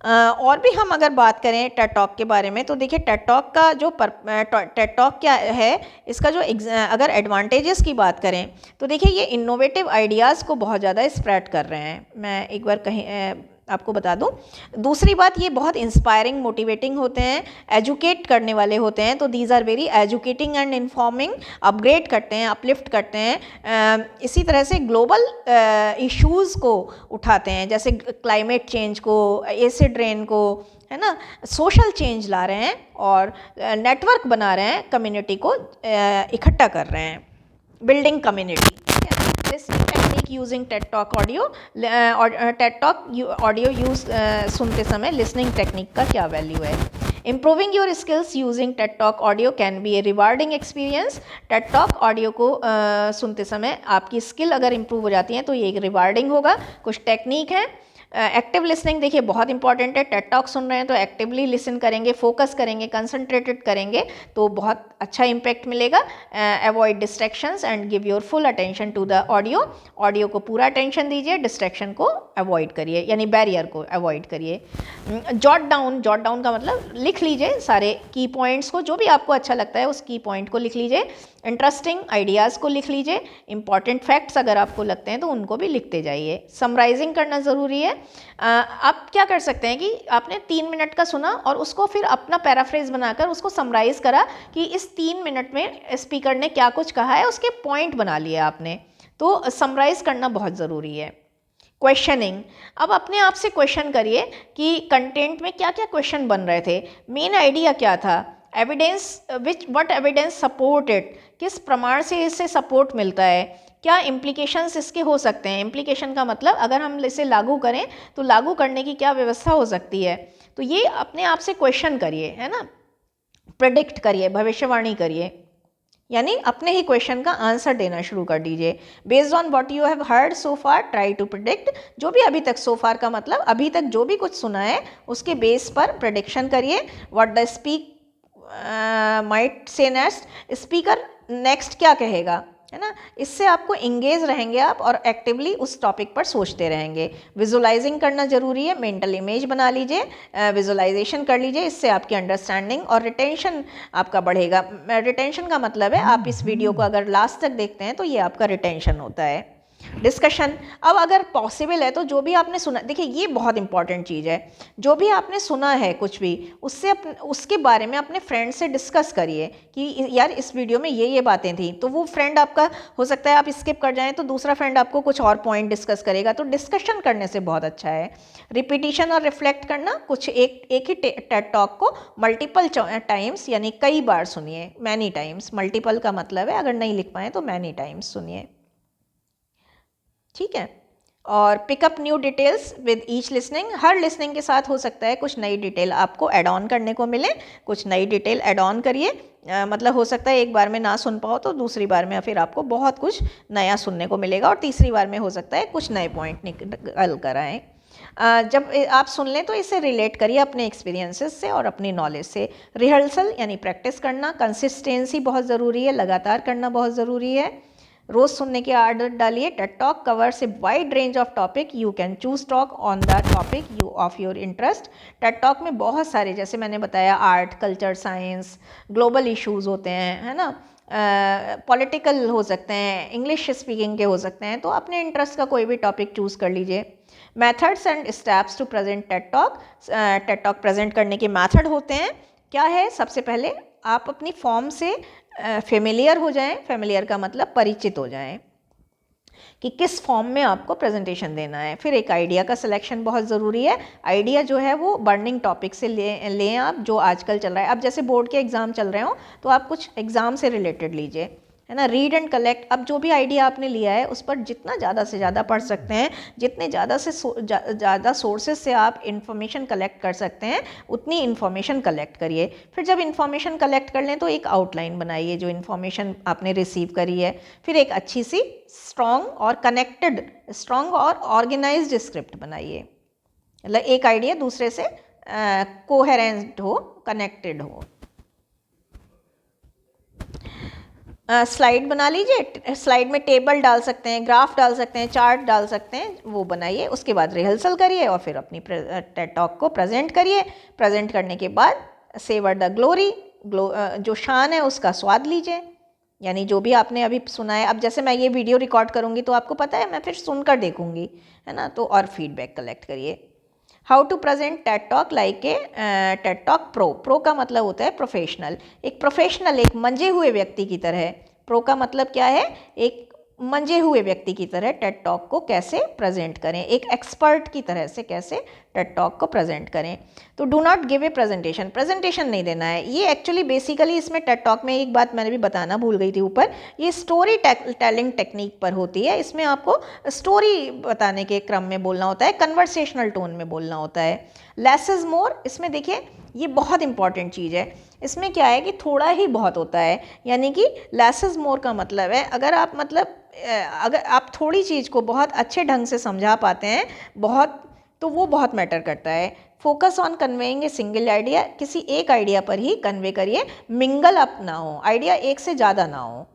और भी हम अगर बात करें टेड टॉक के बारे में, तो देखिए टेड टॉक का जो टेड टॉक क्या है, इसका जो अगर एडवांटेजेस की बात करें तो देखिए ये इनोवेटिव आइडियाज़ को बहुत ज़्यादा स्प्रेड कर रहे हैं। मैं एक बार आपको बता दूं। दूसरी बात, ये बहुत इंस्पायरिंग, मोटिवेटिंग होते हैं, एजुकेट करने वाले होते हैं। तो these are very educating and informing, upgrade करते हैं, अपलिफ्ट करते हैं। इसी तरह से ग्लोबल इश्यूज़ को उठाते हैं, जैसे क्लाइमेट चेंज को, एसिड रेन को, है ना, सोशल चेंज ला रहे हैं और नेटवर्क बना रहे हैं, कम्युनिटी को इकट्ठा कर रहे हैं, building community. Listening technique using Ted talk audio, Ted talk audio use सुनते समय लिसनिंग टेक्निक का क्या वैल्यू है। Improving your skills using Ted talk audio can be A rewarding experience. Ted talk audio को सुनते समय आपकी स्किल अगर इम्प्रूव हो जाती है तो ये एक रिवार्डिंग होगा। कुछ टेक्निक है। एक्टिव लिसनिंग देखिए बहुत इंपॉर्टेंट है। टेड टॉक सुन रहे हैं तो एक्टिवली लिसन करेंगे, फोकस करेंगे, कंसंट्रेटेड करेंगे तो बहुत अच्छा इम्पैक्ट मिलेगा। Avoid distractions and give your full attention to the audio. Audio को पूरा अटेंशन दीजिए, डिस्ट्रैक्शन को अवॉइड करिए, यानी बैरियर को अवॉइड करिए। जॉट डाउन का मतलब लिख लीजिए सारे की पॉइंट्स को, जो भी आपको अच्छा लगता है उस की पॉइंट को लिख लीजिए। इंटरेस्टिंग आइडियाज़ को लिख लीजिए। इंपॉर्टेंट फैक्ट्स अगर आपको लगते हैं तो उनको भी लिखते जाइए। समराइजिंग करना ज़रूरी है। आप क्या कर सकते हैं कि आपने 3 मिनट का सुना और उसको फिर अपना पैराफ्रेज बनाकर उसको समराइज करा कि इस 3 मिनट में स्पीकर ने क्या कुछ कहा है, उसके पॉइंट बना लिए आपने। तो समराइज करना बहुत ज़रूरी है। क्वेश्चनिंग, अब अपने आप से क्वेश्चन करिए कि कंटेंट में क्या क्या क्वेश्चन बन रहे थे, मेन आइडिया क्या था, evidence what evidence support it, किस प्रमाण से इसे सपोर्ट मिलता है, क्या इम्प्लीकेशंस इसके हो सकते हैं। इम्प्लीकेशन का मतलब अगर हम इसे लागू करें तो लागू करने की क्या व्यवस्था हो सकती है। तो ये अपने आप से क्वेश्चन करिए, है ना, प्रेडिक्ट करिए, भविष्यवाणी करिए, यानी अपने ही क्वेश्चन का आंसर देना शुरू कर दीजिए। Based on what you have heard so far try to predict, जो भी अभी तक सो फार का मतलब अभी तक जो भी कुछ सुना है उसके बेस पर प्रेडिक्शन करिए। What the speak might say next, speaker next क्या कहेगा, है ना। इससे आपको इंगेज रहेंगे आप और एक्टिवली उस टॉपिक पर सोचते रहेंगे। विजुलाइजिंग करना जरूरी है, मेंटल इमेज बना लीजिए, विजुलाइजेशन कर लीजिए, इससे आपकी अंडरस्टैंडिंग और रिटेंशन आपका बढ़ेगा। रिटेंशन का मतलब है आप इस वीडियो को अगर लास्ट तक देखते हैं तो ये आपका रिटेंशन होता है। डिस्कशन, अब अगर पॉसिबल है तो जो भी आपने सुना, देखिए ये बहुत इंपॉर्टेंट चीज़ है, जो भी आपने सुना है कुछ भी उससे उसके बारे में अपने फ्रेंड से डिस्कस करिए कि यार इस वीडियो में ये बातें थी। तो वो फ्रेंड आपका हो सकता है आप स्किप कर जाएं तो दूसरा फ्रेंड आपको कुछ और पॉइंट डिस्कस करेगा, तो डिस्कशन करने से बहुत अच्छा है। रिपीटिशन और रिफ्लेक्ट करना, कुछ एक ही टेड टॉक को मल्टीपल टाइम्स यानी कई बार सुनिए, मैनी टाइम्स, मल्टीपल का मतलब है अगर नहीं लिख पाए तो मैनी टाइम्स सुनिए, ठीक है। और pickup new details with each listening, her listening के साथ हो सकता है कुछ नई डिटेल आपको ऐड ऑन करने को मिले, कुछ नई डिटेल ऐड ऑन करिए। मतलब हो सकता है एक बार में ना सुन पाओ तो दूसरी बार में फिर आपको बहुत कुछ नया सुनने को मिलेगा, और तीसरी बार में हो सकता है कुछ नए पॉइंट निकल कर आए। जब आप सुन लें तो इसे रिलेट करिए अपने एक्सपीरियंसेस से और अपनी नॉलेज से। रिहर्सल यानी प्रैक्टिस करना, कंसिस्टेंसी बहुत ज़रूरी है, लगातार करना बहुत ज़रूरी है। रोज सुनने की आदत डालिए। Ted talk covers a wide range of topic, you can choose talk on the topic you of your interest. Ted talk में बहुत सारे, जैसे मैंने बताया, art, culture, science, global issues होते हैं, है ना, पॉलिटिकल हो सकते हैं, इंग्लिश स्पीकिंग के हो सकते हैं, तो अपने इंटरेस्ट का कोई भी टॉपिक चूज़ कर लीजिए। Methods and steps to present TED talk, TED talk present करने के मेथड होते हैं, क्या है, सबसे पहले आप अपनी फॉर्म से फेमिलियर हो जाएं। फेमिलियर का मतलब परिचित हो जाएं कि किस फॉर्म में आपको प्रेजेंटेशन देना है। फिर एक आइडिया का सिलेक्शन बहुत ज़रूरी है। आइडिया जो है वो बर्निंग टॉपिक से लें आप, जो आजकल चल रहा है। अब जैसे बोर्ड के एग्ज़ाम चल रहे हो तो आप कुछ एग्ज़ाम से रिलेटेड लीजिए, है ना। रीड एंड कलेक्ट, अब जो भी आइडिया आपने लिया है उस पर जितना ज़्यादा से ज़्यादा पढ़ सकते हैं, जितने ज़्यादा से ज़्यादा सोर्सेज से आप इन्फॉर्मेशन कलेक्ट कर सकते हैं उतनी इन्फॉर्मेशन कलेक्ट करिए। फिर जब इन्फॉर्मेशन कलेक्ट कर लें तो एक आउटलाइन बनाइए जो इन्फॉर्मेशन आपने रिसीव करी है। फिर एक अच्छी सी स्ट्रॉन्ग और ऑर्गेनाइज्ड स्क्रिप्ट बनाइए, मतलब एक आइडिया दूसरे से कोहेरेंट हो, कनेक्टेड हो। स्लाइड बना लीजिए, स्लाइड में टेबल डाल सकते हैं, ग्राफ डाल सकते हैं, चार्ट डाल सकते हैं, वो बनाइए। उसके बाद रिहर्सल करिए और फिर अपनी टेड टॉक को प्रेजेंट करिए। प्रेजेंट करने के बाद सेवर द ग्लोरी, जो शान है उसका स्वाद लीजिए, यानी जो भी आपने अभी सुना है। अब जैसे मैं ये वीडियो रिकॉर्ड करूँगी तो आपको पता है मैं फिर सुनकर देखूँगी, है ना, तो और फीडबैक कलेक्ट करिए। How to present TED talk like a TED talk pro, pro का मतलब होता है प्रोफेशनल, एक प्रोफेशनल, एक मंजे हुए व्यक्ति की तरह। प्रो का मतलब क्या है, एक मंजे हुए व्यक्ति की तरह टेड टॉक को कैसे प्रेजेंट करें, एक एक्सपर्ट की तरह से कैसे टेड टॉक को प्रेजेंट करें। तो do not give a presentation नहीं देना है। ये एक्चुअली बेसिकली इसमें टेड टॉक में एक बात मैंने भी बताना भूल गई थी ऊपर, ये स्टोरी टेलिंग टेक्निक पर होती है। इसमें आपको स्टोरी बताने के क्रम में बोलना होता है, कन्वर्सेशनल टोन में बोलना होता है। लेस इज मोर, इसमें देखिए ये बहुत इंपॉर्टेंट चीज़ है। इसमें क्या है कि थोड़ा ही बहुत होता है, यानी कि लेस इज मोर का मतलब है अगर आप थोड़ी चीज़ को बहुत अच्छे ढंग से समझा पाते हैं तो वो बहुत मैटर करता है। Focus on conveying a single idea, किसी एक आइडिया पर ही कन्वे करिए, मिंगल अप ना हो, आइडिया एक से ज़्यादा ना हो,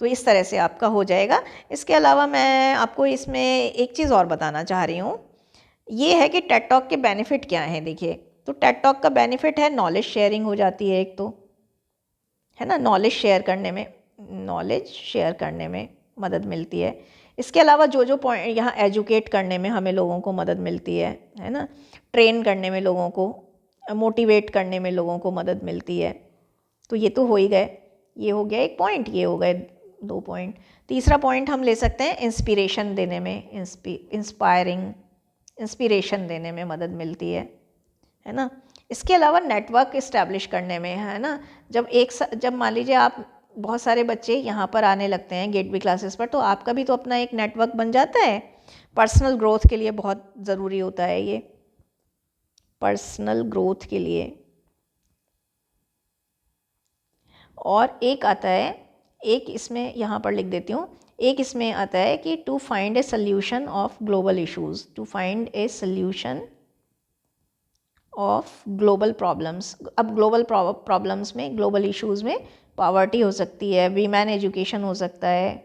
तो इस तरह से आपका हो जाएगा। इसके अलावा मैं आपको इसमें एक चीज़ और बताना चाह रही हूँ, ये है कि टेड टॉक के बेनिफिट क्या हैं। देखिए, तो टेड टॉक का बेनिफिट है नॉलेज शेयरिंग हो जाती है, एक तो, है ना, नॉलेज शेयर करने में मदद मिलती है। इसके अलावा जो पॉइंट यहाँ एजुकेट करने में हमें लोगों को मदद मिलती है ना, ट्रेन करने में लोगों को, मोटिवेट करने में लोगों को मदद मिलती है। तो ये तो हो ही गए, ये हो गया एक पॉइंट, ये हो गए 2 पॉइंट। तीसरा पॉइंट हम ले सकते हैं इंस्पिरेशन देने में, इंस्पिरेशन देने में मदद मिलती है ना। इसके अलावा नेटवर्क इस्टेब्लिश करने में, है ना, जब मान लीजिए आप बहुत सारे बच्चे यहाँ पर आने लगते हैं गेटवे क्लासेस पर, तो आपका भी तो अपना एक नेटवर्क बन जाता है। पर्सनल ग्रोथ के लिए बहुत ज़रूरी होता है ये, पर्सनल ग्रोथ के लिए। और एक आता है, एक इसमें यहाँ पर लिख देती हूँ, एक इसमें आता है कि to find a solution of global issues, to find a solution of global problems. अब ग्लोबल प्रॉब्लम्स में, ग्लोबल इश्यूज में पॉवर्टी हो सकती है, वीमेन एजुकेशन हो सकता है,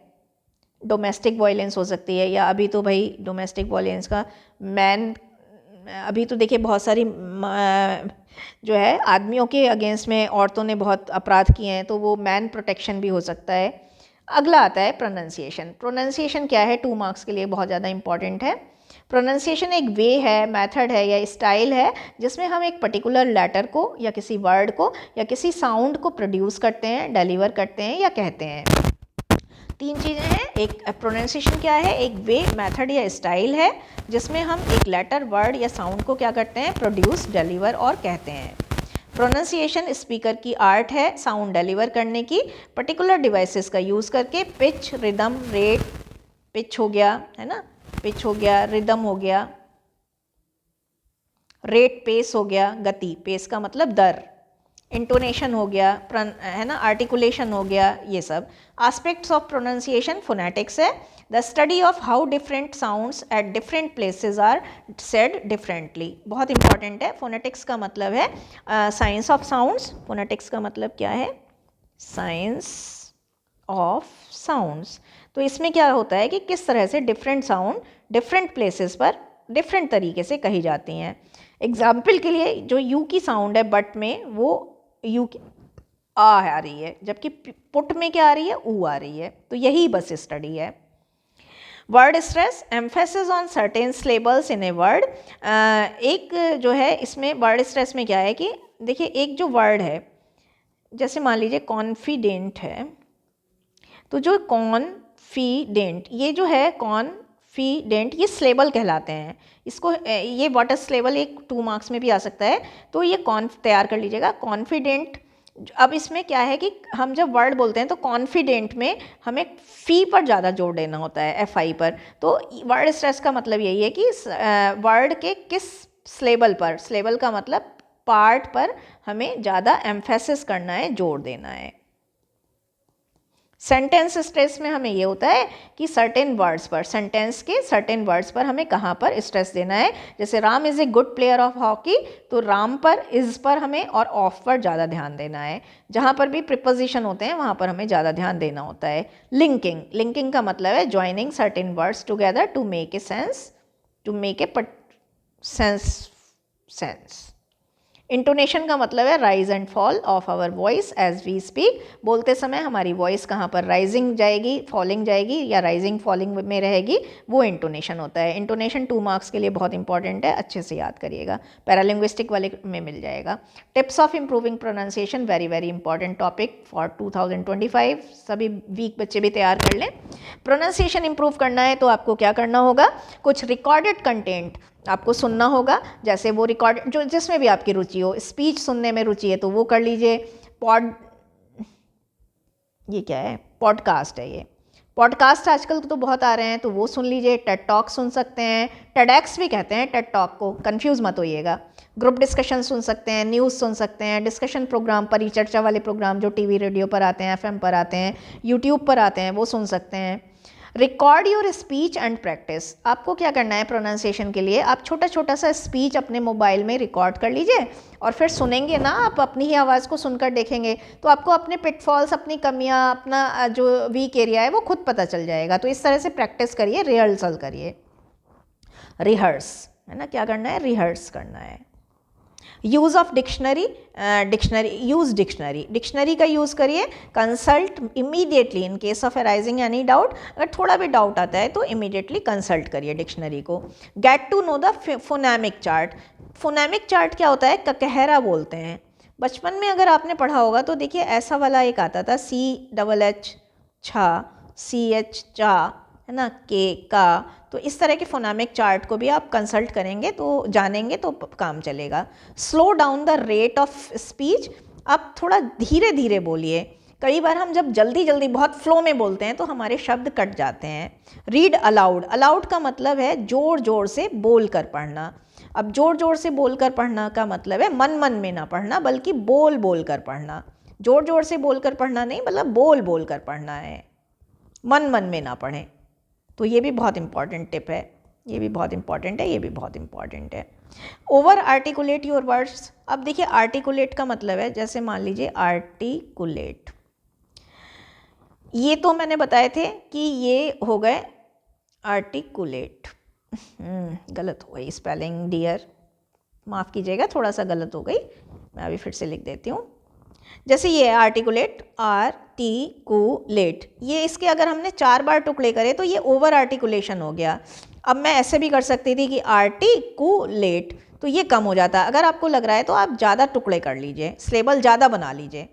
डोमेस्टिक वायलेंस हो सकती है, या अभी तो भाई डोमेस्टिक वायलेंस का मैन, अभी तो देखिए बहुत सारी जो है आदमियों के अगेंस्ट में औरतों ने बहुत अपराध किए हैं, तो वो मैन प्रोटेक्शन भी हो सकता है। अगला आता है प्रोनाउंसिएशन। प्रोनाउंसिएशन क्या है, 2 मार्क्स के लिए बहुत ज़्यादा इंपॉर्टेंट है। प्रोनाउंसिएशन एक वे है, मेथड है या स्टाइल है जिसमें हम एक पर्टिकुलर लेटर को या किसी वर्ड को या किसी साउंड को प्रोड्यूस करते हैं, डिलीवर करते हैं या कहते हैं। 3 चीज़ें हैं। एक प्रोनाउंसिएशन क्या है, एक वे, मेथड या स्टाइल है जिसमें हम एक लेटर, वर्ड या साउंड को क्या करते हैं, प्रोड्यूस, डिलीवर और कहते हैं। प्रोनाउंसिएशन स्पीकर की आर्ट है साउंड डिलीवर करने की, पर्टिकुलर डिवाइसेस का यूज़ करके। पिच, रिदम, रेट, पिच हो गया, है ना, पिच हो गया, रिदम हो गया, रेट पेस हो गया, गति, पेस का मतलब दर, इंटोनेशन हो गया, है ना, आर्टिकुलेशन हो गया, ये सब। एस्पेक्ट्स ऑफ प्रोनाउंसिएशन फोनेटिक्स है, the study of how different sounds at different places are said differently. बहुत इंपॉर्टेंट है। फोनेटिक्स का मतलब है साइंस ऑफ साउंड्स। फोनेटिक्स का मतलब क्या है, साइंस ऑफ साउंड्स। तो इसमें क्या होता है कि किस तरह से डिफरेंट साउंड डिफरेंट प्लेसेस पर डिफरेंट तरीके से कही जाती हैं। एग्जाम्पल के लिए जो यू की साउंड है बट में, वो यू की आ रही है, जबकि पुट में क्या आ रही है, ऊ आ रही है। तो यही बस स्टडी है। Word stress, emphasis on certain syllables in a word. एक जो है इसमें वर्ड स्ट्रेस में क्या है कि देखिए, एक जो वर्ड है, जैसे मान लीजिए कॉन्फिडेंट है, तो जो कॉन्फिडेंट, ये जो है कॉन्फिडेंट, ये सिलेबल कहलाते हैं। इसको ये व्हाट इज सिलेबल एक 2 मार्क्स में भी आ सकता है, तो ये तैयार कर लीजिएगा, कॉन्फिडेंट। अब इसमें क्या है कि हम जब वर्ड बोलते हैं तो कॉन्फिडेंट में हमें फी पर ज़्यादा जोर देना होता है, FI पर। तो वर्ड स्ट्रेस का मतलब यही है कि वर्ड के किस सिलेबल पर, सिलेबल का मतलब पार्ट पर हमें ज़्यादा एम्फेसिस करना है, जोर देना है। सेंटेंस स्ट्रेस में हमें ये होता है कि सर्टेन वर्ड्स पर, सेंटेंस के सर्टेन वर्ड्स पर हमें कहाँ पर स्ट्रेस देना है। जैसे Ram is a good player of hockey, तो राम पर, इज़ पर हमें और ऑफ पर ज़्यादा ध्यान देना है। जहाँ पर भी प्रिपोजिशन होते हैं वहाँ पर हमें ज़्यादा ध्यान देना होता है। लिंकिंग, लिंकिंग का मतलब है joining certain words together to make a sense, to make a sense. Intonation का मतलब है rise and fall of our voice as we speak. बोलते समय हमारी वॉइस कहाँ पर राइजिंग जाएगी, फॉलिंग जाएगी या राइजिंग फॉलिंग में रहेगी, वो इंटोनेशन होता है। इंटोनेशन 2 मार्क्स के लिए बहुत इंपॉर्टेंट है, अच्छे से याद करिएगा, पैरालिंग्विस्टिक वाले में मिल जाएगा। Tips of improving pronunciation, very very important topic for 2025। सभी वीक बच्चे भी तैयार कर लें। प्रोनाउंसिएशन इंप्रूव करना है तो आपको क्या करना होगा, कुछ रिकॉर्डेड कंटेंट आपको सुनना होगा, जैसे वो रिकॉर्ड जो जिसमें भी आपकी रुचि हो। स्पीच सुनने में रुचि है तो वो कर लीजिए। ये क्या है, पॉडकास्ट है ये। पॉडकास्ट आजकल तो बहुत आ रहे हैं तो वो सुन लीजिए। टेड टॉक सुन सकते हैं, टेडएक्स भी कहते हैं टेड टॉक को, कंफ्यूज मत होइएगा। ग्रुप डिस्कशन सुन सकते हैं, न्यूज़ सुन सकते हैं, डिस्कशन प्रोग्राम, परिचर्चा वाले प्रोग्राम जो टीवी रेडियो पर आते हैं, FM पर आते हैं, यूट्यूब पर आते हैं, वो सुन सकते हैं। Record your speech and practice. आपको क्या करना है प्रोनाउंसिएशन के लिए, आप छोटा छोटा सा स्पीच अपने मोबाइल में रिकॉर्ड कर लीजिए और फिर सुनेंगे ना, आप अपनी ही आवाज़ को सुनकर देखेंगे तो आपको अपने पिटफॉल्स, अपनी कमियां, अपना जो वीक एरिया है वो खुद पता चल जाएगा। तो इस तरह से प्रैक्टिस करिए, रिहर्सल करिए। रिहर्स है ना, क्या करना है, रिहर्स करना है। Use of dictionary, use dictionary, dictionary का यूज़ करिए। Consult immediately in case of arising any doubt, अगर थोड़ा भी डाउट आता है तो इमीडिएटली कंसल्ट करिए डिक्शनरी को। Get to know the phonemic chart. Phonemic chart क्या होता है, ककहरा बोलते हैं। बचपन में अगर आपने पढ़ा होगा तो देखिए ऐसा वाला एक आता था, CHH छा, CH चा, है ना, के, का। तो इस तरह के फोनेमिक चार्ट को भी आप कंसल्ट करेंगे तो जानेंगे तो काम चलेगा। Slow down the rate of speech, आप थोड़ा धीरे धीरे बोलिए। कई बार हम जब जल्दी जल्दी बहुत फ्लो में बोलते हैं तो हमारे शब्द कट जाते हैं। रीड अलाउड, अलाउड का मतलब है जोर जोर से बोल कर पढ़ना। अब जोर जोर से बोल कर पढ़ना का मतलब है मन मन में ना पढ़ना, बल्कि बोल बोल कर पढ़ना। जोर जोर से बोल कर पढ़ना नहीं, मतलब बोल बोल कर पढ़ना है, मन मन में ना पढ़ें। तो ये भी बहुत इंपॉर्टेंट टिप है, ये भी बहुत इंपॉर्टेंट है, ये भी बहुत इंपॉर्टेंट है। Over articulate your words. अब देखिए आर्टिकुलेट का मतलब है, जैसे मान लीजिए आर्टिकुलेट, ये तो मैंने बताए थे कि ये हो गए आर्टिकुलेट। गलत हो गई स्पेलिंग डियर, माफ़ कीजिएगा, थोड़ा सा गलत हो गई, मैं अभी फिर से लिख देती हूँ। जैसे ये है आर्टिकुलेट, आर्टिकुलेट, ये इसके अगर हमने 4 बार टुकड़े करे तो ये ओवर आर्टिकुलेशन हो गया। अब मैं ऐसे भी कर सकती थी कि आर्टिकुलेट, तो ये कम हो जाता। अगर आपको लग रहा है तो आप ज़्यादा टुकड़े कर लीजिए, सिलेबल ज़्यादा बना लीजिए।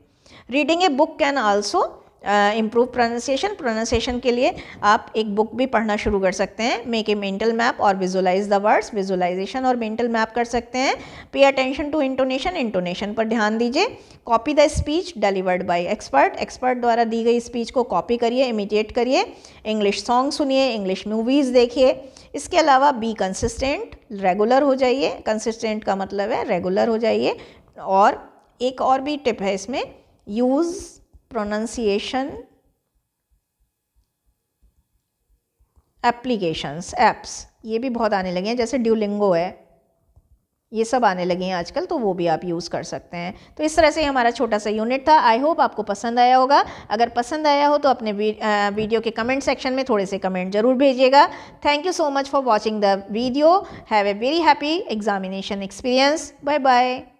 Reading a book can also improve pronunciation, pronunciation के लिए आप एक बुक भी पढ़ना शुरू कर सकते हैं। मेक ए मेंटल मैप और विजुलाइज द वर्ड्स, विजुलाइजेशन और मेंटल मैप कर सकते हैं। Pay attention to intonation, intonation पर ध्यान दीजिए। Copy the speech delivered by expert, expert द्वारा दी गई स्पीच को कॉपी करिए, इमिटेट करिए। इंग्लिश सॉन्ग सुनिए, इंग्लिश मूवीज़ देखिए। इसके अलावा बी कंसिस्टेंट, रेगुलर हो जाइए। कंसिस्टेंट का मतलब है रेगुलर हो जाइए। और एक और भी टिप है इसमें, यूज़ प्रोनाउंसिएशन एप्लीकेशंस, एप्स, ये भी बहुत आने लगे हैं, जैसे ड्यूलिंगो है, ये सब आने लगे हैं आजकल, तो वो भी आप यूज़ कर सकते हैं। तो इस तरह से हमारा छोटा सा यूनिट था। आई होप आपको पसंद आया होगा। अगर पसंद आया हो तो अपने वीडियो के कमेंट सेक्शन में थोड़े से कमेंट जरूर भेजिएगा। Thank you so much for watching the video. Have a very happy examination experience. Bye bye.